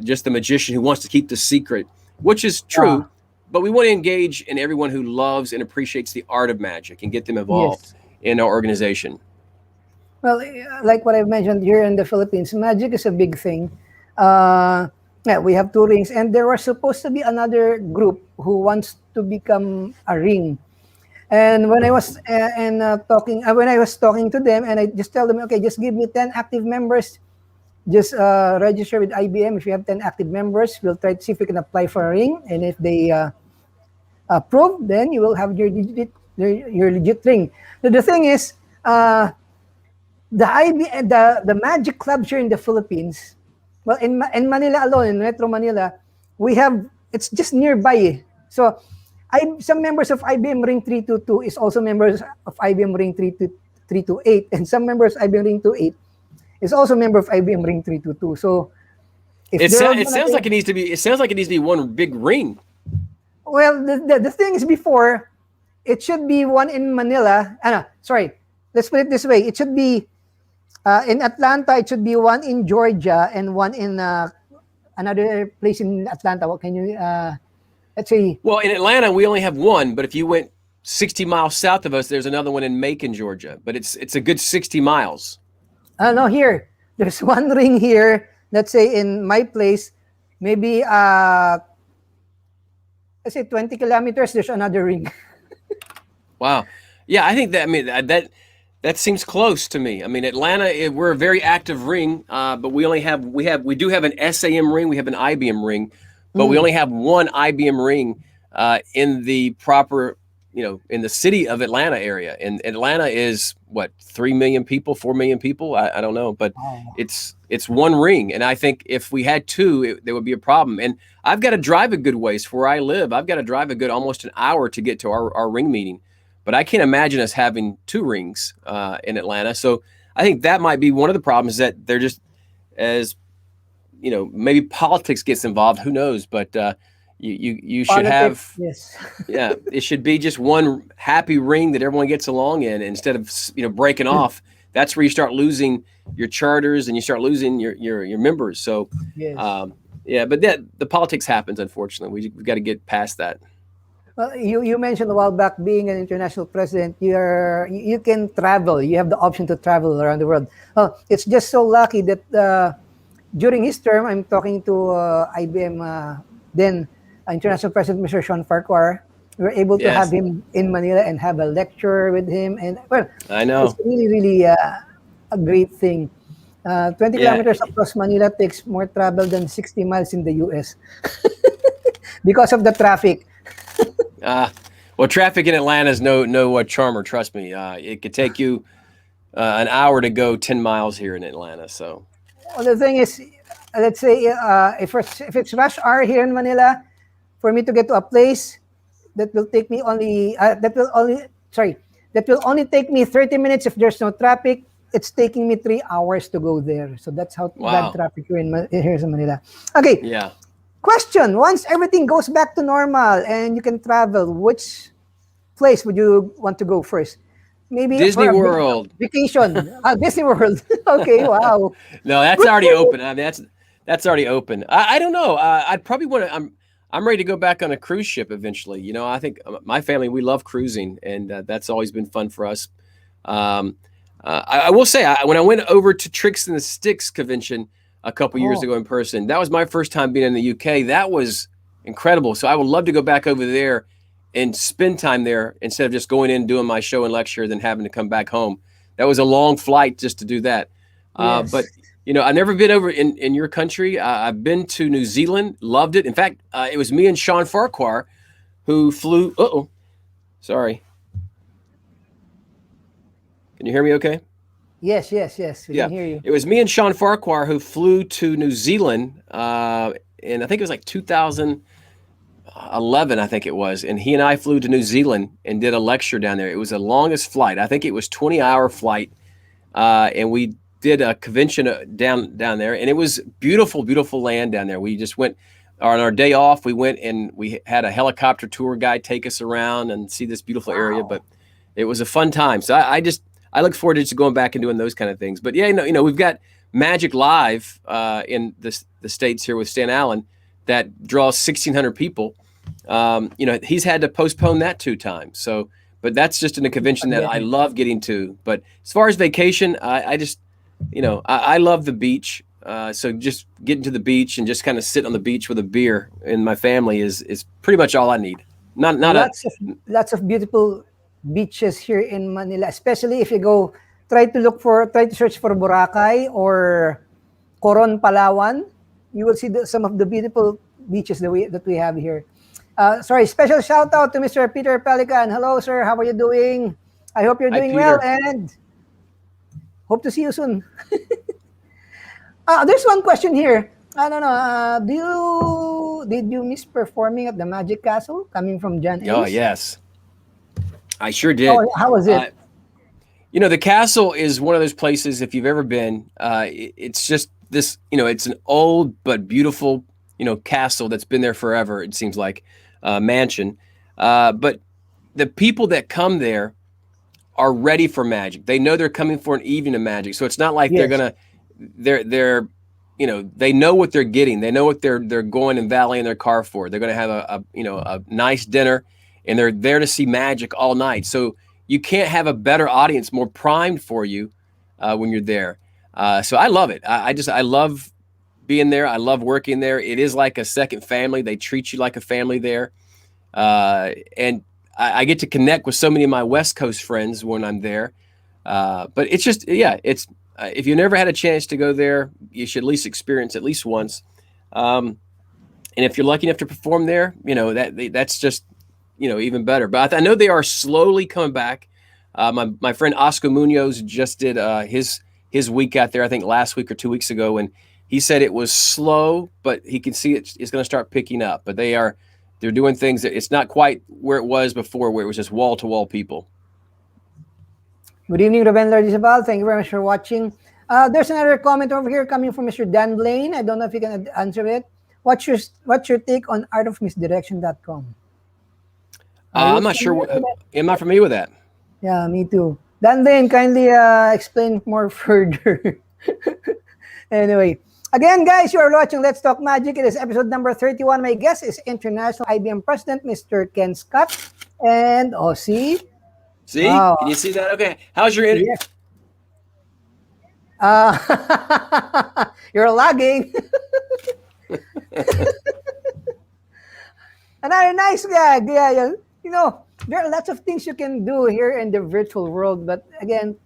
just the magician who wants to keep the secret, which is true, but we want to engage in everyone who loves and appreciates the art of magic and get them involved in our organization. Well, like what I've mentioned here in the Philippines, magic is a big thing. Yeah, we have 2 rings, and there was supposed to be another group who wants to become a ring. And when I was when I was talking to them, and I just tell them, okay, just give me 10 active members. Just register with IBM. If you have 10 active members, we'll try to see if we can apply for a ring. And if they approve, then you will have your legit ring. The thing is, the magic clubs here in the Philippines, well, in Manila alone, in Metro Manila, we have, it's just nearby. So some members of IBM Ring 322 is also members of IBM Ring 328, and some members of IBM Ring 28 is also a member of IBM Ring 322. So it sounds like it needs to be one big ring. Well, the thing is, before, it should be one in Manila. Sorry, let's put it this way. It should be in Atlanta. It should be one in Georgia and one in another place in Atlanta. What can you let's say? Well, in Atlanta we only have one, but if you went 60 miles south of us, there's another one in Macon, Georgia. But it's a good 60 miles. No, here there's one ring here. Let's say in my place, maybe let's say 20 kilometers. There's another ring. Wow. Yeah, I think that That seems close to me. I mean, Atlanta, we're a very active ring, but we do have an SAM ring, we have an IBM ring, but we Mm. only have one IBM ring in the proper, in the city of Atlanta area. And Atlanta is what, 3 million people, 4 million people? I don't know, but Oh. it's one ring. And I think if we had two, there would be a problem. And I've got to drive a good ways for where I live. I've got to drive a good almost an hour to get to our ring meeting. But I can't imagine us having two rings in Atlanta. So I think that might be one of the problems, that they're just, as maybe politics gets involved. Who knows? But you should Politics, have, yes. yeah, it should be just one happy ring that everyone gets along in, instead of breaking off. That's where you start losing your charters and you start losing your members. So Yes. um, yeah, but the politics happens. Unfortunately, we've got to get past that. Well, you mentioned a while back, being an international president, you can travel. You have the option to travel around the world. It's just so lucky that during his term, I'm talking to IBM, then International President Mr. Sean Farquhar. We were able to have Yes, him in Manila and have a lecture with him. And well, I it's know. really, really a great thing. 20 Yeah. kilometers across Manila takes more travel than 60 miles in the US because of the traffic. Uh, well, traffic in Atlanta is no charmer. Trust me. It could take you an hour to go 10 miles here in Atlanta. So Well, the thing is, let's say if it's rush hour here in Manila, for me to get to a place that will take me only that will only take me 30 minutes if there's no traffic. It's taking me 3 hours to go there. So that's how bad wow. traffic here in Manila. Okay, Yeah. question: once everything goes back to normal and you can travel, which place would you want to go first? Maybe for Disney a World. vacation. Disney World. Okay, wow. No, that's Good already for you. open. I mean, that's already open. I don't know. I'd probably want to. I'm ready to go back on a cruise ship eventually. I think my family, we love cruising, and that's always been fun for us. Um, I will say, when I went over to Tricks and the Sticks convention a couple years Oh, ago in person, that was my first time being in the UK. That was incredible. So I would love to go back over there and spend time there instead of just going in, doing my show and lecture, then having to come back home. That was a long flight just to do that. But yes. I've never been over in your country. I've been to New Zealand, loved it. In fact, it was me and Sean Farquhar who flew. Oh, sorry. Can you hear me? Okay. Yes, yes, yes. We can Yeah, hear you. it was me and Sean Farquhar who flew to New Zealand, and I think it was like 2011, I think it was, and he and I flew to New Zealand and did a lecture down there. It was the longest flight. I think it was 20-hour flight, and we did a convention down there, and it was beautiful, beautiful land down there. We just went on our day off. We went and we had a helicopter tour guide take us around and see this beautiful area. But Wow. it was a fun time. So I look forward to just going back and doing those kind of things. But yeah, we've got Magic Live in the States here with Stan Allen that draws 1,600 people. He's had to postpone that 2 times. So, but that's just in a convention that I Pandemic. love getting to. But as far as vacation, I just, I love the beach. So just getting to the beach and just kind of sit on the beach with a beer and my family is pretty much all I need. Not a. Lots of beautiful beaches here in Manila, especially if you go try to search for Boracay or Coron, Palawan. You will see some of the beautiful beaches that we have here. Sorry, special shout out to Mr. Peter Pelican. Hello, sir. How are you doing? I hope you're Hi, doing well Peter. and hope to see you soon. There's one question here. I don't know. Did you miss performing at the Magic Castle? Coming from John Oh Ace. yes, I sure Oh, did. how was Uh, it? the castle is one of those places. If you've ever been, it's just this. It's an old but beautiful, castle that's been there forever. It seems like mansion, but the people that come there are ready for magic. They know they're coming for an evening of magic, so it's not like they're Yes. gonna they're they know what they're getting. They know what they're going and valeting their car for. They're going to have a nice dinner, and they're there to see magic all night. So you can't have a better audience, more primed for you when you're there. So I love it. I love being there. I love working there. It is like a second family. They treat you like a family there, and I get to connect with so many of my West Coast friends when I'm there. But it's just, yeah, it's if you never had a chance to go there, you should at least experience at least once. And if you're lucky enough to perform there, that's just even better. But I know they are slowly coming back. My friend Oscar Munoz just did his week out there, I think last week or 2 weeks ago, and he said it was slow, but he can see it's going to start picking up. But they're doing things that it's not quite where it was before, where it was just wall to wall people. Good evening, Ruben Lord Isabel. Thank you very much for watching. There's another comment over here coming from Mr. Dan Blaine. I don't know if you can answer it. What's your take on artofmisdirection.com? I'm not sure. Am I familiar with that? Yeah, me too. Dan Blaine, kindly explain more further. Anyway, again, guys, you are watching Let's Talk Magic. It is episode number 31. My guest is International IBM President, Mr. Ken Scott. And, see? See? Wow. Can you see that? Okay. How's your internet? Yeah. You're lagging. Another nice guy. Yeah. There are lots of things you can do here in the virtual world. But again,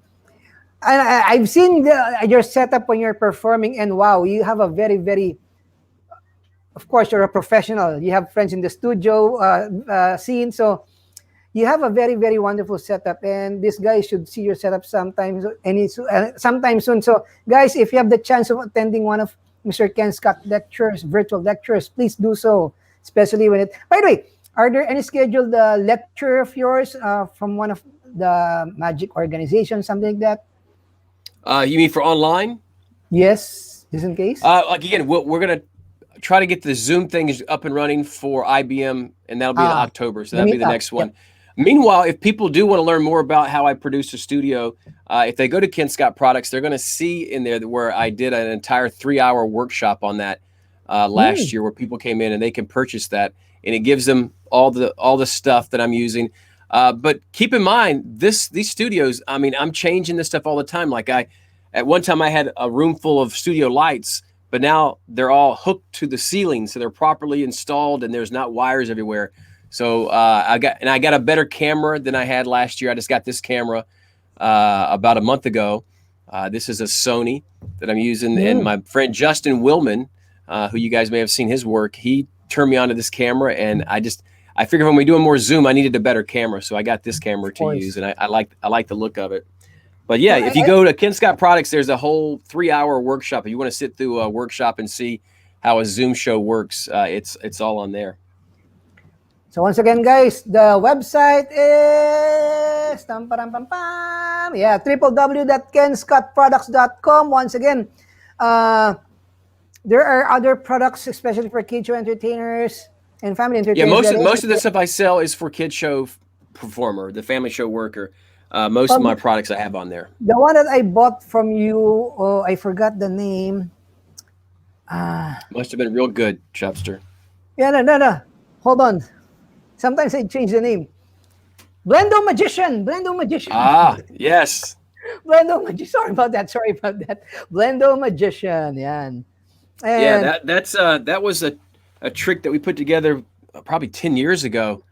I've seen your setup when you're performing, and wow, you have a very, very, of course, you're a professional. You have friends in the studio scene. So you have a very, very wonderful setup, and this guy should see your setup sometime soon. So, guys, if you have the chance of attending one of Mr. Ken Scott lectures, virtual lectures, please do so, especially when it. By the way, are there any scheduled lecture of yours from one of the magic organizations, something like that? You mean for online? Yes, just in case. Like again, we're gonna try to get the Zoom thing up and running for IBM, and that'll be in October. So that'll be the next one. Yep. Meanwhile, if people do want to learn more about how I produce a studio, if they go to Ken Scott Products, they're going to see in there where I did an entire 3-hour workshop on that last year, where people came in and they can purchase that, and it gives them all the stuff that I'm using. But keep in mind, these studios, I mean, I'm changing this stuff all the time. Like at one time I had a room full of studio lights, but now they're all hooked to the ceiling, so they're properly installed and there's not wires everywhere. So I got a better camera than I had last year. I just got this camera about a month ago. This is a Sony that I'm using, and my friend Justin Willman, who you guys may have seen his work, he turned me onto this camera, and I figured when we do more Zoom, I needed a better camera, so I got this camera to use, and I like the look of it. But yeah, if you go to Ken Scott Products, there's a whole 3-hour workshop. If you want to sit through a workshop and see how a Zoom show works, it's all on there. So once again, guys, the website is www.kenscottproducts.com. Once again, there are other products, especially for kid show entertainers and family entertainers. Yeah, most of the stuff I sell is for kid show performer, the family show worker. Most of my products I have on there. The one that I bought from you, I forgot the name. Must have been real good, Chubster. Yeah, no. Hold on. Sometimes I change the name. Blendo Magician. Ah, yes. Blendo Magician. Sorry about that. Blendo Magician. Yan. Yeah, that was a trick that we put together probably 10 years ago,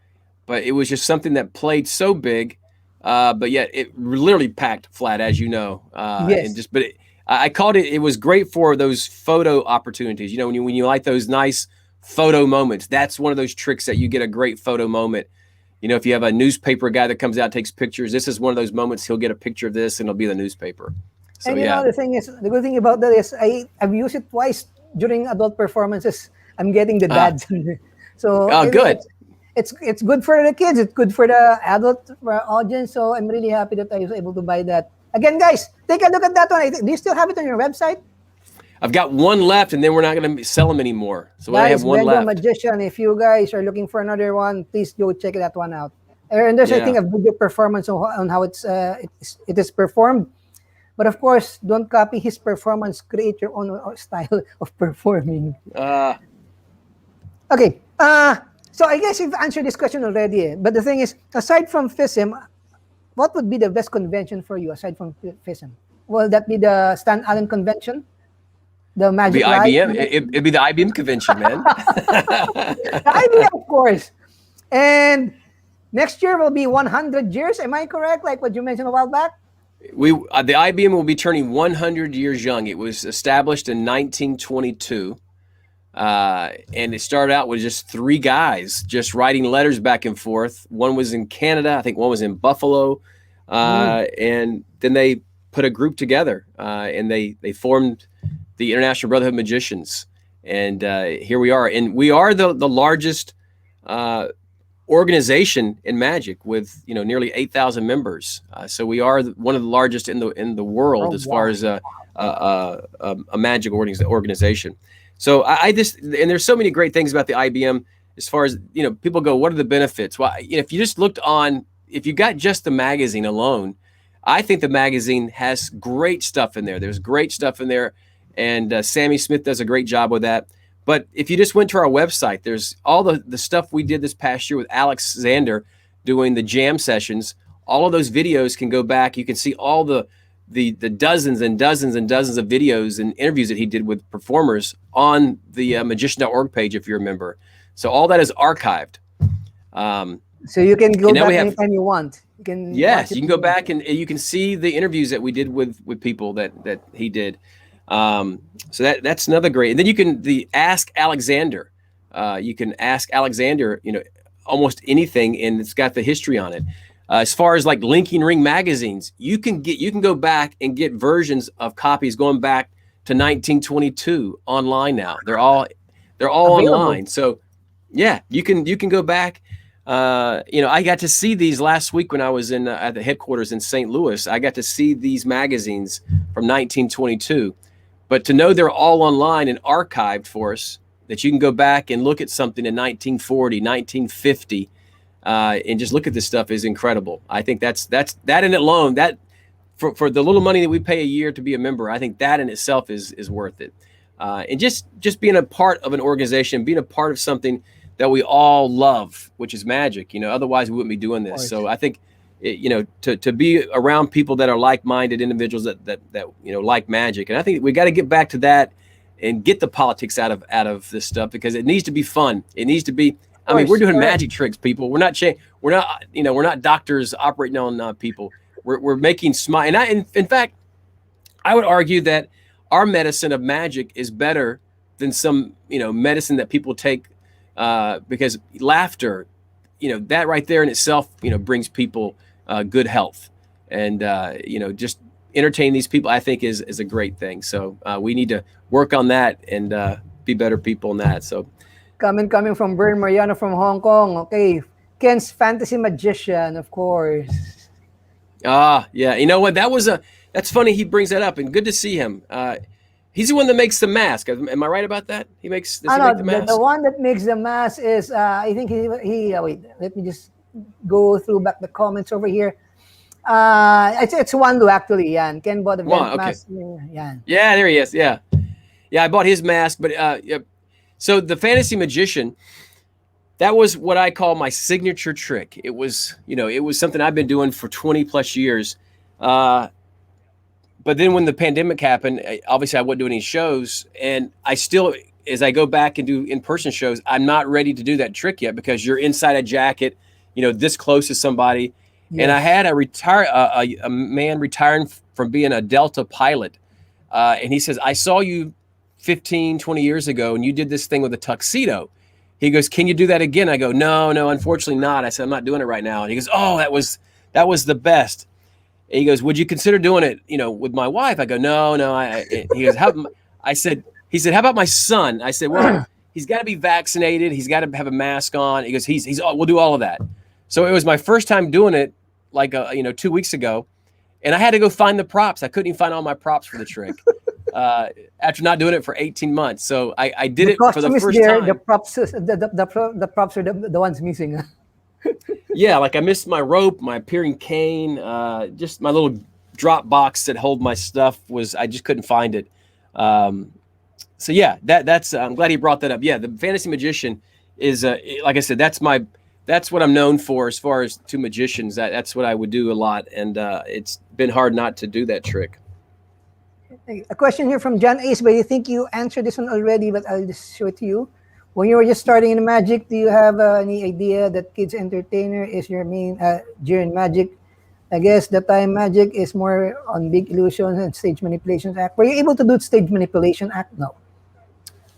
but it was just something that played so big, but yet it literally packed flat, as you know. Yes. And I called it. It was great for those photo opportunities. You know, when you like those nice photo moments, that's one of those tricks that you get a great photo moment. You know, if you have a newspaper guy that comes out and takes pictures, this is one of those moments. He'll get a picture of this and it'll be the newspaper. So, and you know, the good thing about that is I've used it twice during adult performances. I'm getting the dads. So good. It's good for the kids. It's good for the adult audience. So I'm really happy that I was able to buy that. Again, guys, take a look at that one. Do you still have it on your website? I've got one left, and then we're not going to sell them anymore. So I have one left. Magician. If you guys are looking for another one, please go check that one out. And there's, I think, a video performance on how it is performed. But of course, don't copy his performance. Create your own style of performing. Okay. So I guess you've answered this question already. But the thing is, aside from FISM, what would be the best convention for you aside from FISM? Will that be the Stan Allen convention? The Magic IBM. It'd be the IBM convention, man. The IBM, of course. And next year will be 100 years. Am I correct? Like what you mentioned a while back? The IBM will be turning 100 years young. It was established in 1922. And it started out with just three guys just writing letters back and forth. One was in Canada, I think one was in Buffalo, and then they put a group together, and they formed the International Brotherhood of Magicians. And here we are, and we are the largest organization in magic with nearly 8,000 members. So we are one of the largest in the world as far as a magic organization. So I just, and there's so many great things about the IBM as far as, people go, what are the benefits? Well, if you just looked on, if you got just the magazine alone, I think the magazine has great stuff in there. There's great stuff in there. And Sammy Smith does a great job with that. But if you just went to our website, there's all the stuff we did this past year with Alex Zander doing the jam sessions. All of those videos can go back. You can see all the dozens and dozens and dozens of videos and interviews that he did with performers on the magician.org page, if you remember. So all that is archived. So you can go back anytime you want. You can go back and you can see the interviews that we did with people that he did. So that's another great. And then you can Ask Alexander. You can ask Alexander, almost anything, and it's got the history on it. As far as like Linking Ring magazines, you can go back and get versions of copies going back to 1922 online now. They're all online. So yeah, you can go back. I got to see these last week when I was at the headquarters in St. Louis. I got to see these magazines from 1922. But to know they're all online and archived for us, that you can go back and look at something in 1940, 1950, and just look at this stuff is incredible. I think that's that in it alone, that for the little money that we pay a year to be a member, I think that in itself is worth it. And just being a part of an organization, being a part of something that we all love, which is magic. Otherwise we wouldn't be doing this. So I think, to be around people that are like-minded individuals that like magic, and I think we got to get back to that and get the politics out of this stuff, because it needs to be fun. It needs to be. I mean, we're doing magic tricks, people. We're not doctors operating on people. We're making smile. And in fact, I would argue that our medicine of magic is better than some medicine that people take, because laughter, that right there in itself, brings people good health, and just entertain these people, I think is a great thing. So we need to work on that and be better people in that. So coming from Bern Mariano from Hong Kong. Okay, Ken's Fantasy Magician, of course. Yeah, you know what? That's funny. He brings that up, and good to see him. He's the one that makes the mask. Am I right about that? He makes the mask. The one that makes the mask is I think he wait. Let me just go through back the comments over here. It's Wanlu actually. Yeah, Ken bought the mask. Yeah, there he is. Yeah, I bought his mask, but so the Fantasy Magician, that was what I call my signature trick. It was something I've been doing for 20 plus years. But then when the pandemic happened, obviously I wasn't doing any shows, and I still, as I go back and do in-person shows, I'm not ready to do that trick yet, because you're inside a jacket, this close to somebody. Yes. And I had a man retiring from being a Delta pilot. And he says, I saw you 15, 20 years ago, and you did this thing with a tuxedo. He goes, can you do that again? I go, no, unfortunately not. I said, I'm not doing it right now. And he goes, oh, that was the best. And he goes, would you consider doing it, with my wife? I go, no. He goes, he said, how about my son? I said, well, he's got to be vaccinated. He's got to have a mask on. He goes, we'll do all of that. So it was my first time doing it, like 2 weeks ago, and I had to go find the props. I couldn't even find all my props for the trick after not doing it for 18 months. So I did it for the first time. The props, the props are the ones missing. Yeah, like I missed my rope, my appearing cane, just my little drop box that hold my stuff I just couldn't find it. So yeah, that's I'm glad he brought that up. Yeah, the Fantasy Magician is like I said, that's what I'm known for as far as to magicians. That's what I would do a lot, and it's been hard not to do that trick. A question here from John Ace, but I think you answered this one already, but I'll just show it to you. When you were just starting in magic, do you have any idea that kids entertainer is your main during magic? I guess the time magic is more on big illusions and stage manipulations act. Were you able to do stage manipulation act? No.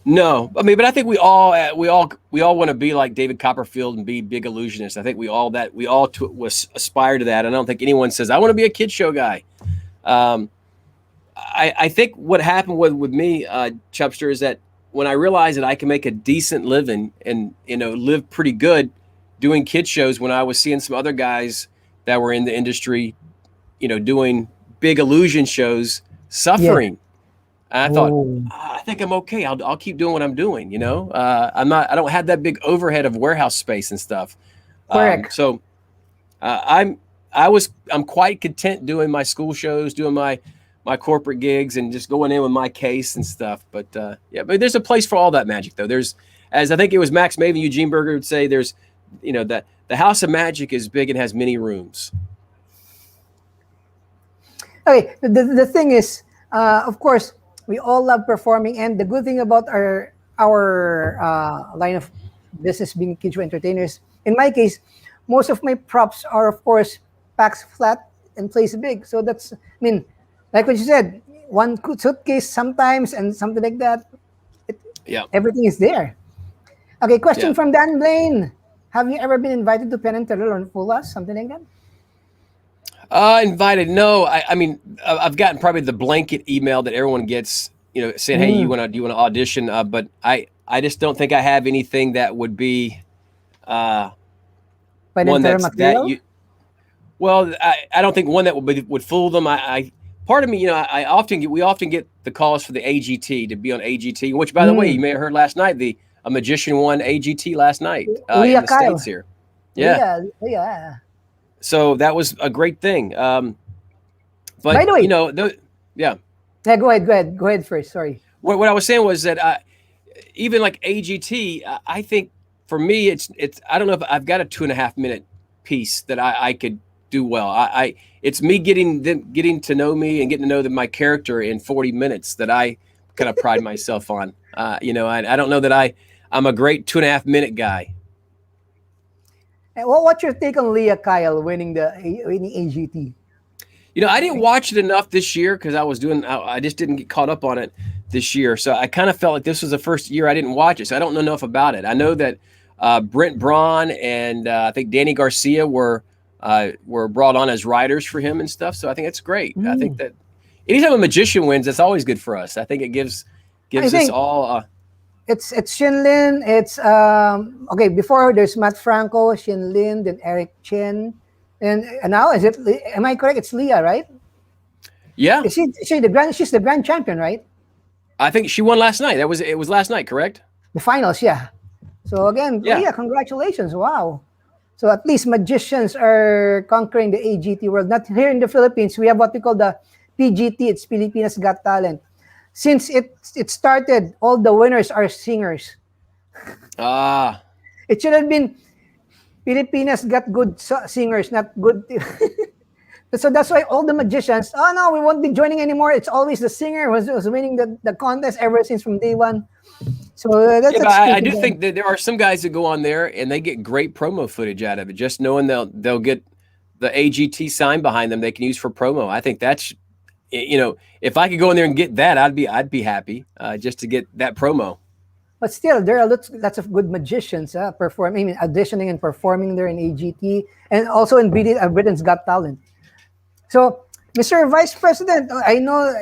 No, I mean, but I think we all want to be like David Copperfield and be big illusionists. I think we all was aspire to that. I don't think anyone says I want to be a kid show guy. I think what happened with me, Chubster, is that when I realized that I can make a decent living and live pretty good doing kid shows, when I was seeing some other guys that were in the industry, doing big illusion shows, suffering. I thought, I think I'm okay. I'll keep doing what I'm doing. I don't have that big overhead of warehouse space and stuff. Correct. So I'm quite content doing my school shows, doing my corporate gigs, and just going in with my case and stuff. But but there's a place for all that magic, though. There's, as I think it was Max Maven, Eugene Berger would say, there's, that the House of Magic is big and has many rooms. Okay, the thing is, of course, we all love performing, and the good thing about our line of business being kid show entertainers, in my case, most of my props are, of course, packs flat and plays big. So that's, like what you said, one suitcase sometimes and something like that. Everything is there. Okay, question from Dan Blaine. Have you ever been invited to Penn and Teller or Fulas, something like that? Invited? No. I mean, I've gotten probably the blanket email that everyone gets, saying, "Hey, do you want to audition?" But I just don't think I have anything that would be one that's that you. Well, I don't think one that would fool them. Part of me, we often get the calls for the AGT, to be on AGT, which, by the way, you may have heard last night, a magician won AGT last night in the States here. Yeah. So that was a great thing. But by the way, yeah, go ahead first. Sorry. What I was saying was that even like AGT, I think for me, it's I don't know if I've got a 2.5 minute piece that I could do well. It's me getting to know me and getting to know my character in 40 minutes that I kind of pride myself on. I don't know that I'm a great 2.5 minute guy. What's your take on Leah Kyle winning AGT? I didn't watch it enough this year because I just didn't get caught up on it this year. So I kind of felt like this was the first year I didn't watch it. So I don't know enough about it. I know that Brent Braun and I think Danny Garcia were brought on as writers for him and stuff. So I think it's great. I think that anytime a magician wins, that's always good for us. I think it gives us all. It's Shin-Lin. It's okay. Before there's Matt Franco, Shin-Lin, then Eric Chen, and now is it? Am I correct? It's Leah, right? Yeah. She's the grand champion, right? I think she won last night. It was last night, correct? The finals, yeah. So again, Leah, congratulations! Wow. So at least magicians are conquering the AGT world. Not here in the Philippines. We have what we call the PGT. It's Pilipinas Got Talent. Since it started, all the winners are singers. It should have been Pilipinas Got Good Singers, not good. So that's why all the magicians, no, we won't be joining anymore. It's always the singer was winning the contest ever since from day one. So I do think that there are some guys that go on there and they get great promo footage out of it. Just knowing they'll get the AGT sign behind them they can use for promo. I think that's, if I could go in there and get that, I'd be happy just to get that promo. But still, there are lots of good magicians auditioning and performing there in AGT and also in Britain's Got Talent. So, Mr. Vice President, I know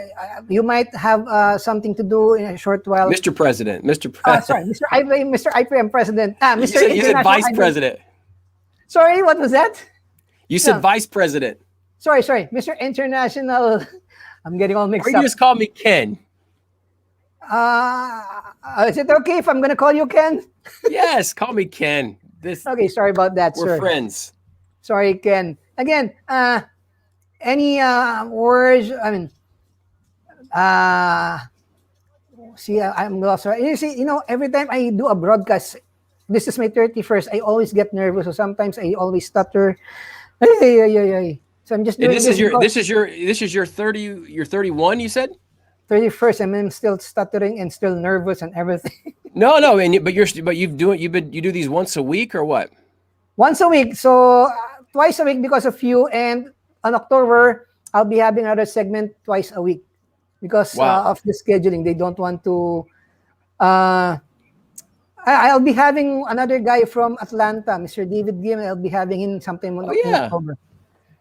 you might have something to do in a short while. Mr. President. Sorry, Mr. IPM President. You said Vice President. Sorry, what was that? You said Vice President. Sorry, Mr. International. I'm getting all mixed up. Or you just call me Ken. Is it okay if I'm going to call you Ken? Yes, call me Ken. Okay, sorry about that, sir. We're friends. Sorry, Ken. Again, any words? I'm lost. You see, every time I do a broadcast, this is my 31st, I always get nervous. So sometimes I always stutter. So I'm just doing this is your 30. You're 31. You said 31st. I'm still stuttering and still nervous and everything. No, but you do these once a week or what? Once a week. So twice a week because of you, and on October, I'll be having another segment twice a week because Wow. of the scheduling. They don't want to. Uh, I'll be having another guy from Atlanta, Mr. David Gim. I'll be having him sometime Oh in yeah. October.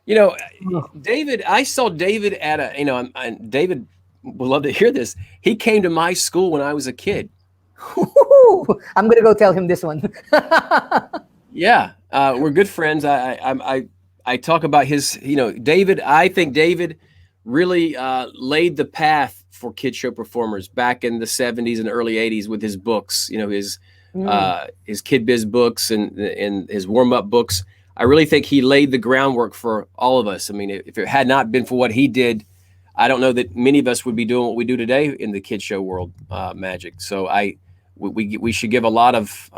You know, Oh. David, I saw David at a, David would love to hear this. He came to my school when I was a kid. I'm gonna go tell him this one. Yeah, we're good friends. I talk about his, David. I think David really laid the path for kid show performers back in the '70s and early '80s with his books. Mm. His Kid Biz books and his warm up books. I really think he laid the groundwork for all of us. I mean, if it had not been for what he did, I don't know that many of us would be doing what we do today in the kid show world, Magic. So we should give a lot of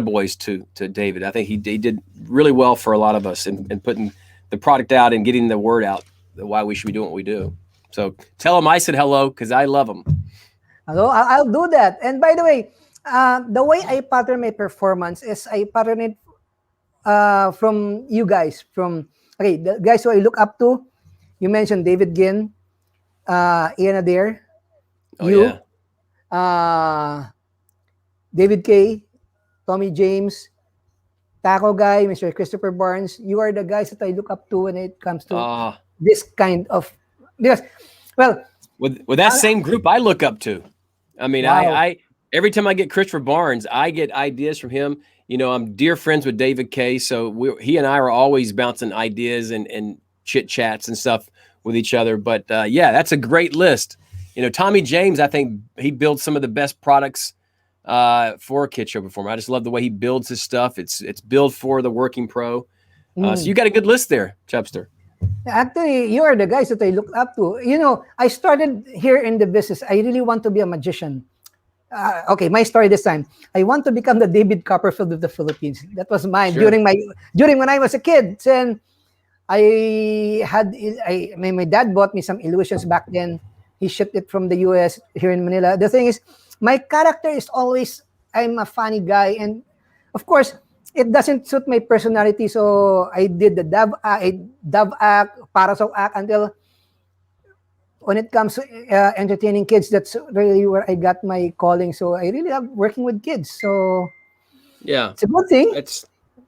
boys to David. I think he did really well for a lot of us in putting the product out and getting the word out why we should be doing what we do. So tell him I said hello because I love him. Hello, I'll do that. And by the way I pattern my performance is I pattern it from you guys. The guys who I look up to. You mentioned David Ginn, Ian Adair, Oh you, yeah. David K, Tommy James, Taco Guy, Mr. Christopher Barnes. You are the guys that I look up to when it comes to this kind of, because, well, with that same group I look up to. I mean, wow. I every time I get Christopher Barnes, I get ideas from him. I'm dear friends with David K, so he and I are always bouncing ideas and chit chats and stuff with each other. But yeah, that's a great list. Tommy James, I think he builds some of the best products for a kid show performer. I just love the way he builds his stuff. It's built for the working pro. So you got a good list there, Chubster. Actually, you are the guys that I look up to. I started here in the business. I really want to be a magician. Okay, my story this time. I want to become the David Copperfield of the Philippines. That was mine. Sure. during when I was a kid. And my dad bought me some illusions back then. He shipped it from the US here in Manila. The thing is, my character is always, I'm a funny guy. And of course, it doesn't suit my personality. So I did the dove act, parasol act, until when it comes to entertaining kids, that's really where I got my calling. So I really love working with kids. So yeah, it's a good thing.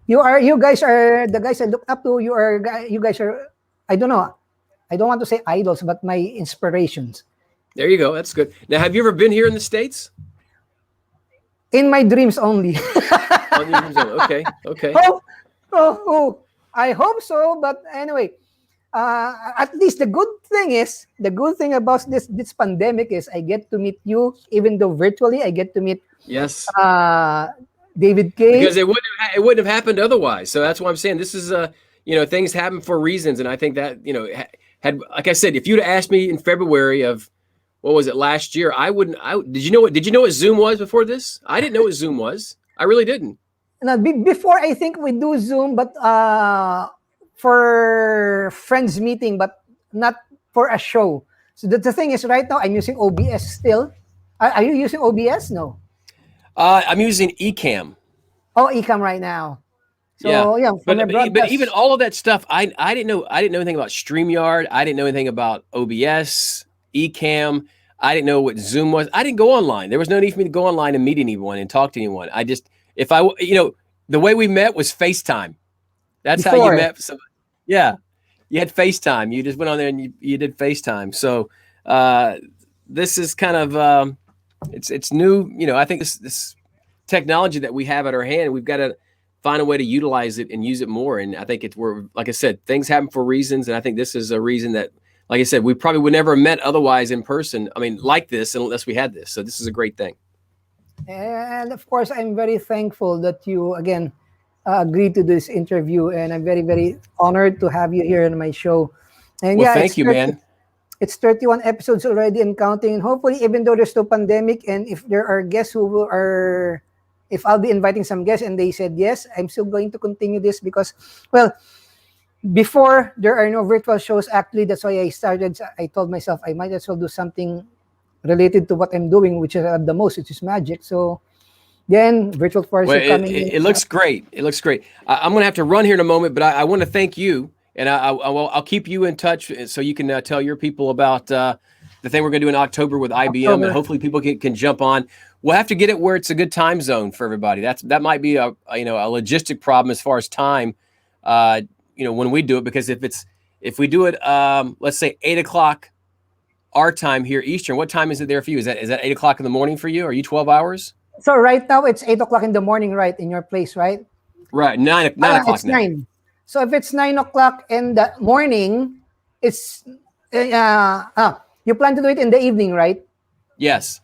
You guys are the guys I look up to. You guys are, I don't know. I don't want to say idols, but my inspirations. There you go. That's good. Now, have you ever been here in the States? In my dreams only. Okay. I hope so. But anyway, at least the good thing about this pandemic is I get to meet you, even though virtually. I get to meet David K. Because it wouldn't have happened otherwise. So that's why I'm saying this is things happen for reasons, and I think that had, like I said, if you'd asked me in February of what was it last year, did you know what Zoom was before this? I didn't know what Zoom was. I really didn't. Now, before I think we do Zoom, but for friends meeting, but not for a show. So the thing is, right now I'm using OBS still. Are you using OBS? No. I'm using Ecamm. Oh, Ecamm right now. So yeah, but even all of that stuff, I didn't know anything about StreamYard. I didn't know anything about OBS, Ecamm. I didn't know what Zoom was. I didn't go online. There was no need for me to go online and meet anyone and talk to anyone. The way we met was FaceTime. That's how you met somebody. Yeah, you had FaceTime. You just went on there and you did FaceTime. So this is kind of it's new. I think this technology that we have at our hand, we've got to find a way to utilize it and use it more. And I think like I said, things happen for reasons. And I think this is a reason that, like I said, we probably would never have met otherwise in person. I mean, like this, unless we had this. So this is a great thing. And of course, I'm very thankful that you, again, agreed to this interview. And I'm very, very honored to have you here on my show. And thank you, man. It's 31 episodes already and counting. And hopefully, even though there's no pandemic, and if there are guests if I'll be inviting some guests and they said yes, I'm still going to continue this because, well, before there are no virtual shows. Actually, that's why I told myself I might as well do something related to what I'm doing, which is the most, which is magic. So then virtual Flores are coming. It looks great. It looks great. I'm going to have to run here in a moment, but I want to thank you And I'll keep you in touch so you can tell your people about the thing we're going to do in October with IBM, and hopefully people can jump on. We'll have to get it where it's a good time zone for everybody. That might be a logistic problem as far as time. When we do it, because if we do it, let's say 8:00 our time here Eastern. What time is it there for you? Is that 8:00 in the morning for you? Are you 12 hours? So right now it's 8:00 in the morning, right, in your place, right? Right, 9:00 It's now. 9. So if it's 9:00 in the morning, it's you plan to do it in the evening, right? Yes.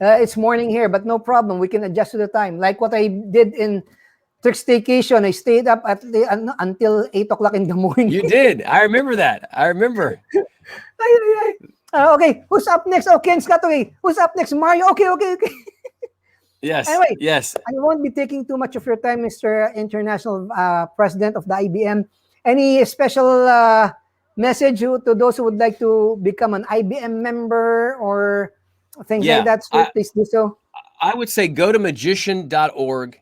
It's morning here, but no problem. We can adjust to the time. Like what I did in Trick Staycation, I stayed up until 8:00 in the morning. You did. I remember that. I remember. Okay, who's up next? Oh, Ken Scott. Okay, who's up next? Mario. Okay. Yes. Anyway, yes. I won't be taking too much of your time, Mr. International President of the IBM. Any special message to those who would like to become an IBM member or things like that? So please do so. I would say go to magician.org,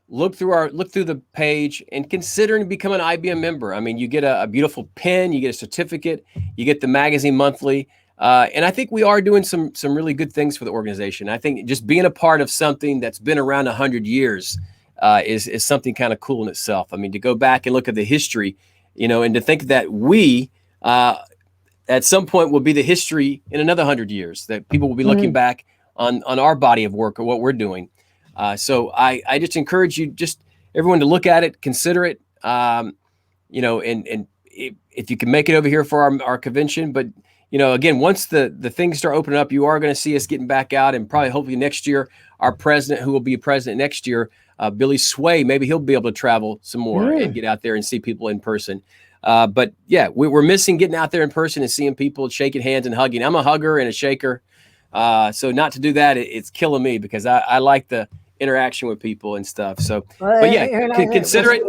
look through the page, and consider becoming an IBM member. I mean, you get a beautiful pin, you get a certificate, you get the magazine monthly. And I think we are doing some really good things for the organization. I think just being a part of something that's been around 100 years is something kind of cool in itself. I mean, to go back and look at the history, and to think that we at some point will be the history in another 100 years, that people will be looking back on our body of work or what we're doing. So I just encourage you, just everyone to look at it, consider it, and if you can make it over here for our convention. But again, once the things start opening up, you are going to see us getting back out, and probably hopefully next year, our president, who will be president next year, Billy Sway, maybe he'll be able to travel some more and get out there and see people in person. But yeah, we're missing getting out there in person and seeing people, shaking hands and hugging. I'm a hugger and a shaker. So not to do that, it's killing me, because I like the interaction with people and stuff. So, but yeah, consider it.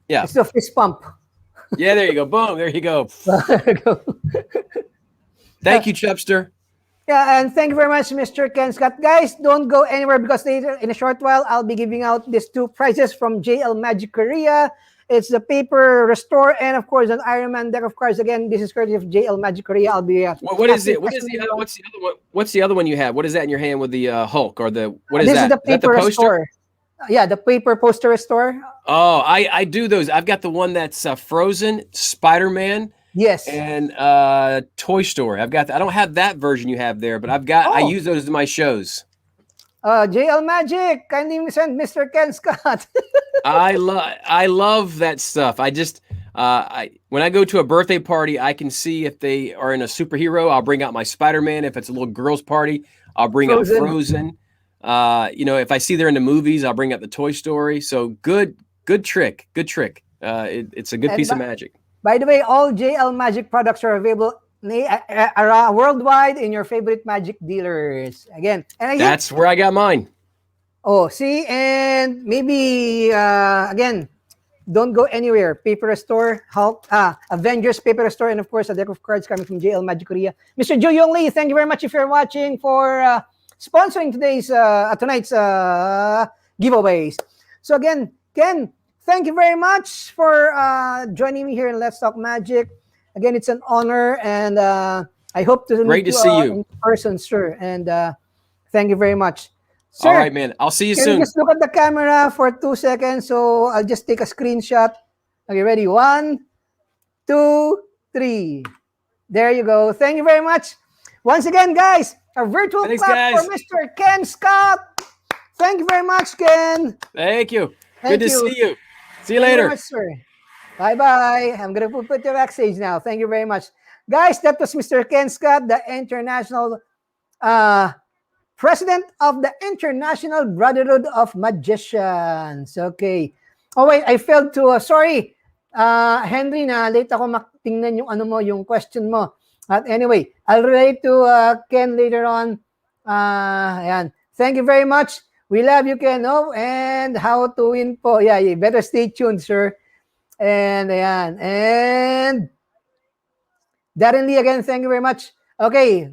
Yeah. It's the fist pump. Yeah, there you go. Boom. There you go. Thank you, Chubster. Yeah, and thank you very much, Mr. Ken Scott. Guys, don't go anywhere, because later, in a short while, I'll be giving out these 2 prizes from JL Magic Korea. It's the paper restore, and of course, an Iron Man deck of cards. Again, this is courtesy of JL Magic Korea. I'll be. What is it? What's the other one? What's the other one you have? What is that in your hand with the Hulk, or the what is this that? This is the paper restore. Yeah, the paper poster restore. Oh, I do those. I've got the one that's Frozen, Spider-Man. Yes. And Toy Story. I've got. I don't have that version you have there, but I've got. I use those in my shows. JL Magic, kindly send Mr. Ken Scott. I love that stuff. I just when I go to a birthday party, I can see if they are in a superhero. I'll bring out my Spider-Man. If it's a little girl's party, I'll bring out Frozen. If I see they're in the movies, I'll bring up the Toy Story. So good trick. It's a good piece of magic. By the way, all JL Magic products are available worldwide in your favorite magic dealers. Again, that's where I got mine. Oh, see, and maybe again, don't go anywhere. Paper Restore, Hulk, Avengers Paper Restore, and of course, a deck of cards coming from JL Magic Korea. Mr. Jo Yong Lee, thank you very much if you're watching for sponsoring tonight's giveaways. So again, Ken, thank you very much for joining me here in Let's Talk Magic. Again, it's an honor, and I hope to meet you in person, sir. And thank you very much. Sir, all right, man. I'll see you soon. Can you just look at the camera for 2 seconds? So I'll just take a screenshot. Okay, ready? 1, 2, 3. There you go. Thank you very much. Once again, guys, a virtual clap for Mr. Ken Scott. Thank you very much, Ken. Thank you. Good to see you. See you later. Thank you very much, sir. Bye-bye. I'm going to put you backstage now. Thank you very much. Guys, that was Mr. Ken Scott, the International President of the International Brotherhood of Magicians. Okay. Oh, wait. I failed to, sorry. Henry, late ako tingnan yung question mo. Anyway, I'll relate to Ken later on. Ayan. Thank you very much. We love you, Ken. Oh, and how to win po. Yeah, you better stay tuned, sir. And ayan. And Darren Lee, again, thank you very much. Okay.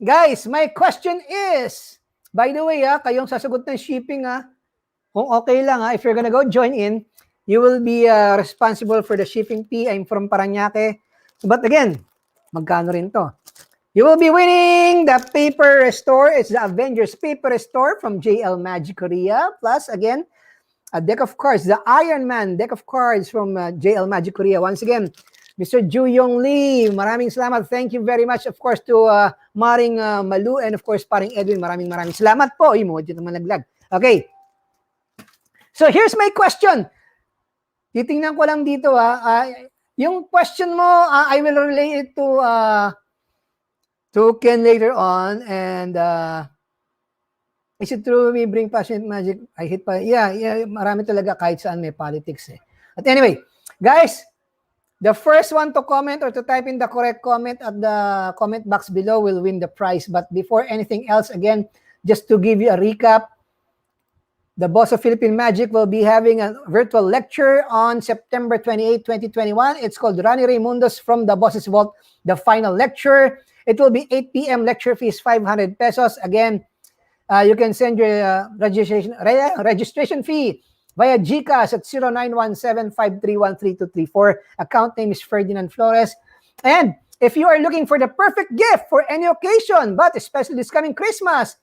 Guys, my question is, by the way, kayong sasagot ng shipping, kung okay lang, if you're gonna go join in, You will be responsible for the shipping fee. I'm from Parañaque. But again, magkano rin to? You will be winning the paper restore. It's the Avengers paper restore from JL Magic Korea. Plus, again, a deck of cards, the Iron Man deck of cards from JL Magic Korea. Once again, Mr. Ju Yong Lee, maraming salamat. Thank you very much, of course, to Maring Malu and of course, Paring Edwin. Maraming salamat po. Emoji naman naglag. Okay. So here's my question. Titingnan ko lang dito yung question mo, I will relay it to Ken later on. And is it true we bring passion magic? I hit pa. Yeah, marami talaga kahit saan may politics eh. But anyway, guys, the first one to comment or to type in the correct comment at the comment box below will win the prize. But before anything else, again, just to give you a recap, the Boss of Philippine Magic will be having a virtual lecture on September 28, 2021. It's called Rani Raimundo's From the Boss's Vault, the final lecture. It will be 8 p.m. Lecture fee is 500 pesos. Again, you can send your registration fee via GCash at 0917-531-3234. Account name is Ferdinand Flores. And if you are looking for the perfect gift for any occasion, but especially this coming Christmas,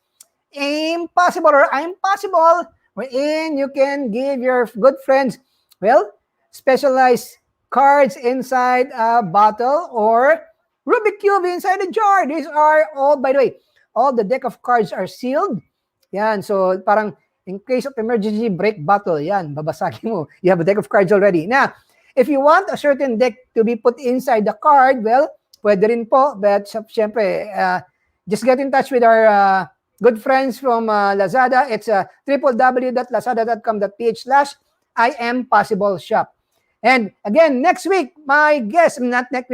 impossible or I'm possible, wherein you can give your good friends, well, specialized cards inside a bottle or Rubik Cube inside a jar. These are all, by the way, all the deck of cards are sealed. Yan, so parang in case of emergency, break bottle. Yan, babasagin mo. You have a deck of cards already. Now, if you want a certain deck to be put inside the card, well, pwede rin po. But syempre, just get in touch with our good friends from Lazada. It's www.lazada.com.ph/IamPossibleShop. And again, next week, my guest, not next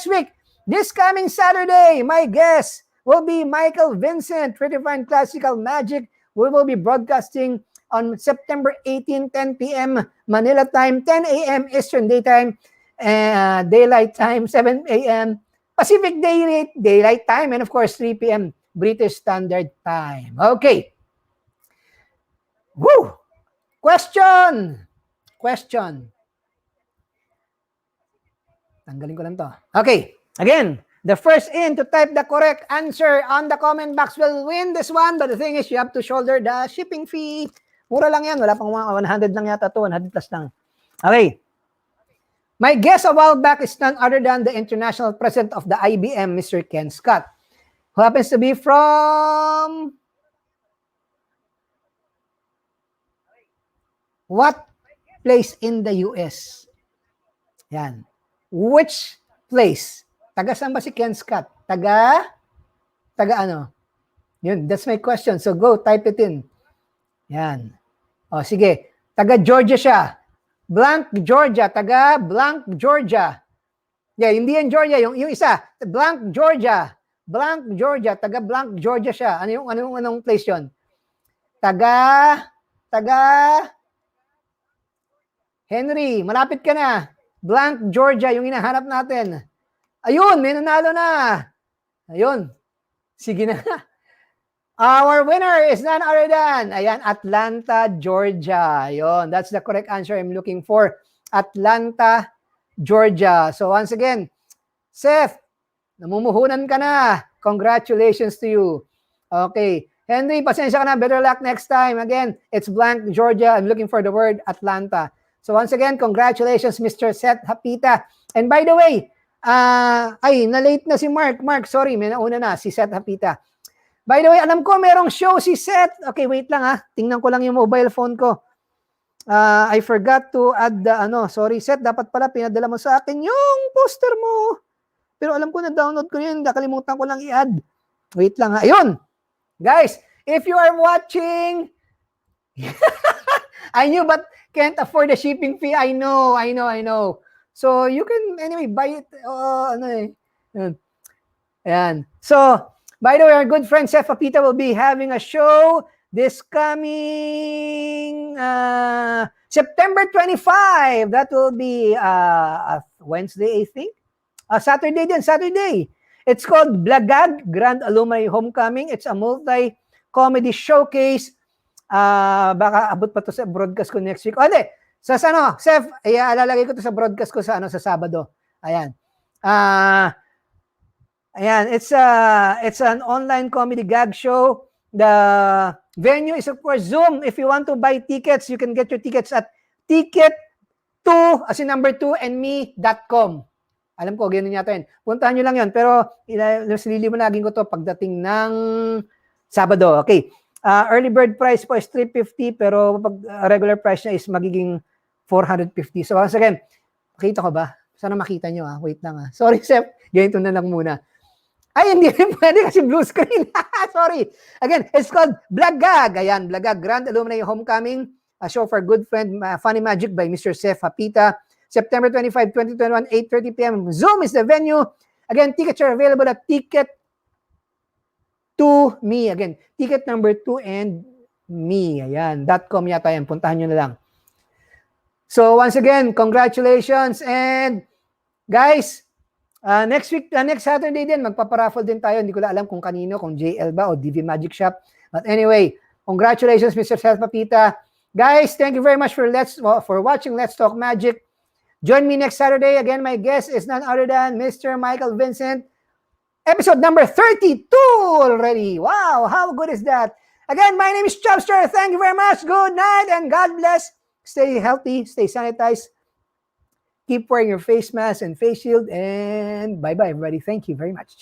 week, this coming Saturday, my guest will be Michael Vincent, Redefined Classical Magic. We will be broadcasting on September 18, 10 p.m. Manila time, 10 a.m. Eastern Daytime, Daylight Time, 7 a.m. Pacific Daylight Time, and of course, 3 p.m. British Standard Time. Okay. Woo! Question. Tanggalin ko lang to. Okay. Again, the first in to type the correct answer on the comment box will win this one. But the thing is, you have to shoulder the shipping fee. Mura lang yan. Wala pang 100 lang yata to. 100 plus lang. Okay. My guess a while back is none other than the international president of the IBM, Mr. Ken Scott, who happens to be from what place in the US? Yan. Which place? Taga saan ba si Ken Scott? Taga ano? Yun, that's my question. So go, type it in. Yan. O, sige. Taga Georgia siya. Blank, Georgia. Taga blank, Georgia. Yeah, hindi yan Georgia. Yung isa. Blank, Georgia. Blank, Georgia. Taga blank, Georgia siya. Anong place yun? Taga Henry, malapit ka na. Blank, Georgia, yung hinahanap natin. Ayun, may nanalo na. Ayun. Sige na. Our winner is none other than, ayan, Atlanta, Georgia. Ayun, that's the correct answer I'm looking for. Atlanta, Georgia. So once again, Seth, namumuhunan ka na. Congratulations to you. Okay. Henry, pasensya ka na. Better luck next time. Again, it's blank, Georgia. I'm looking for the word Atlanta. So once again, congratulations, Mr. Seth Hapita. And by the way, na-late na si Mark. Mark, sorry, may nauna na, si Seth Hapita. By the way, alam ko merong show si Seth. Okay, wait lang ha. Tingnan ko lang yung mobile phone ko. I forgot to add the, sorry Seth, dapat pala pinadala mo sa akin yung poster mo. Pero alam ko na-download ko yun, nakalimutan ko lang i-add. Wait lang ha. Ayun! Guys, if you are watching, I knew but can't afford the shipping fee. I know. So you can anyway buy it. Ayan. So, by the way, our good friend Seth Apita will be having a show this coming September 25. That will be a Wednesday, I think. Saturday. It's called Blagag Grand Alumni Homecoming. It's a multi-comedy showcase. Baka abot pa to sa broadcast ko next week. Sa ano, Seth, alalagay ko to sa broadcast ko sa Sabado. Ayan. Ayan, it's an online comedy gag show. The venue is of course Zoom. If you want to buy tickets, you can get your tickets at ticket2 as in number 2 and me.com. Alam ko, ganyan yata yun. Puntahan nyo lang yun. Pero, sililiwanagin ko to pagdating ng Sabado. Okay. Early bird price po is $350, pero pag regular price niya is magiging $450. So, once again, makita ko ba? Sana makita nyo Wait lang Sorry, Seth. Ganito na lang muna. Ay, hindi rin pwede kasi blue screen. Sorry. Again, it's called Black Gag. Ayan, Black Gag. Grand Alumni Homecoming. A show for good friend, Funny Magic by Mr. Seth Hapita. September 25, 2021, 8:30 p.m. Zoom is the venue. Again, tickets are available at ticket2me. Again, ticket number 2 and me. Ayan, .com yata yan. Puntahan nyo na lang. So, once again, congratulations. And, guys, next week, next Saturday din, magpaparaffle din tayo. Hindi ko lang alam kung kanino, kung JL ba o DV Magic Shop. But anyway, congratulations, Mr. Seth Papita. Guys, thank you very much for watching Let's Talk Magic. Join me next Saturday. Again, my guest is none other than Mr. Michael Vincent. Episode number 32 already. Wow, how good is that? Again, my name is Chubster. Thank you very much. Good night and God bless. Stay healthy, stay sanitized. Keep wearing your face mask and face shield. And bye-bye, everybody. Thank you very much.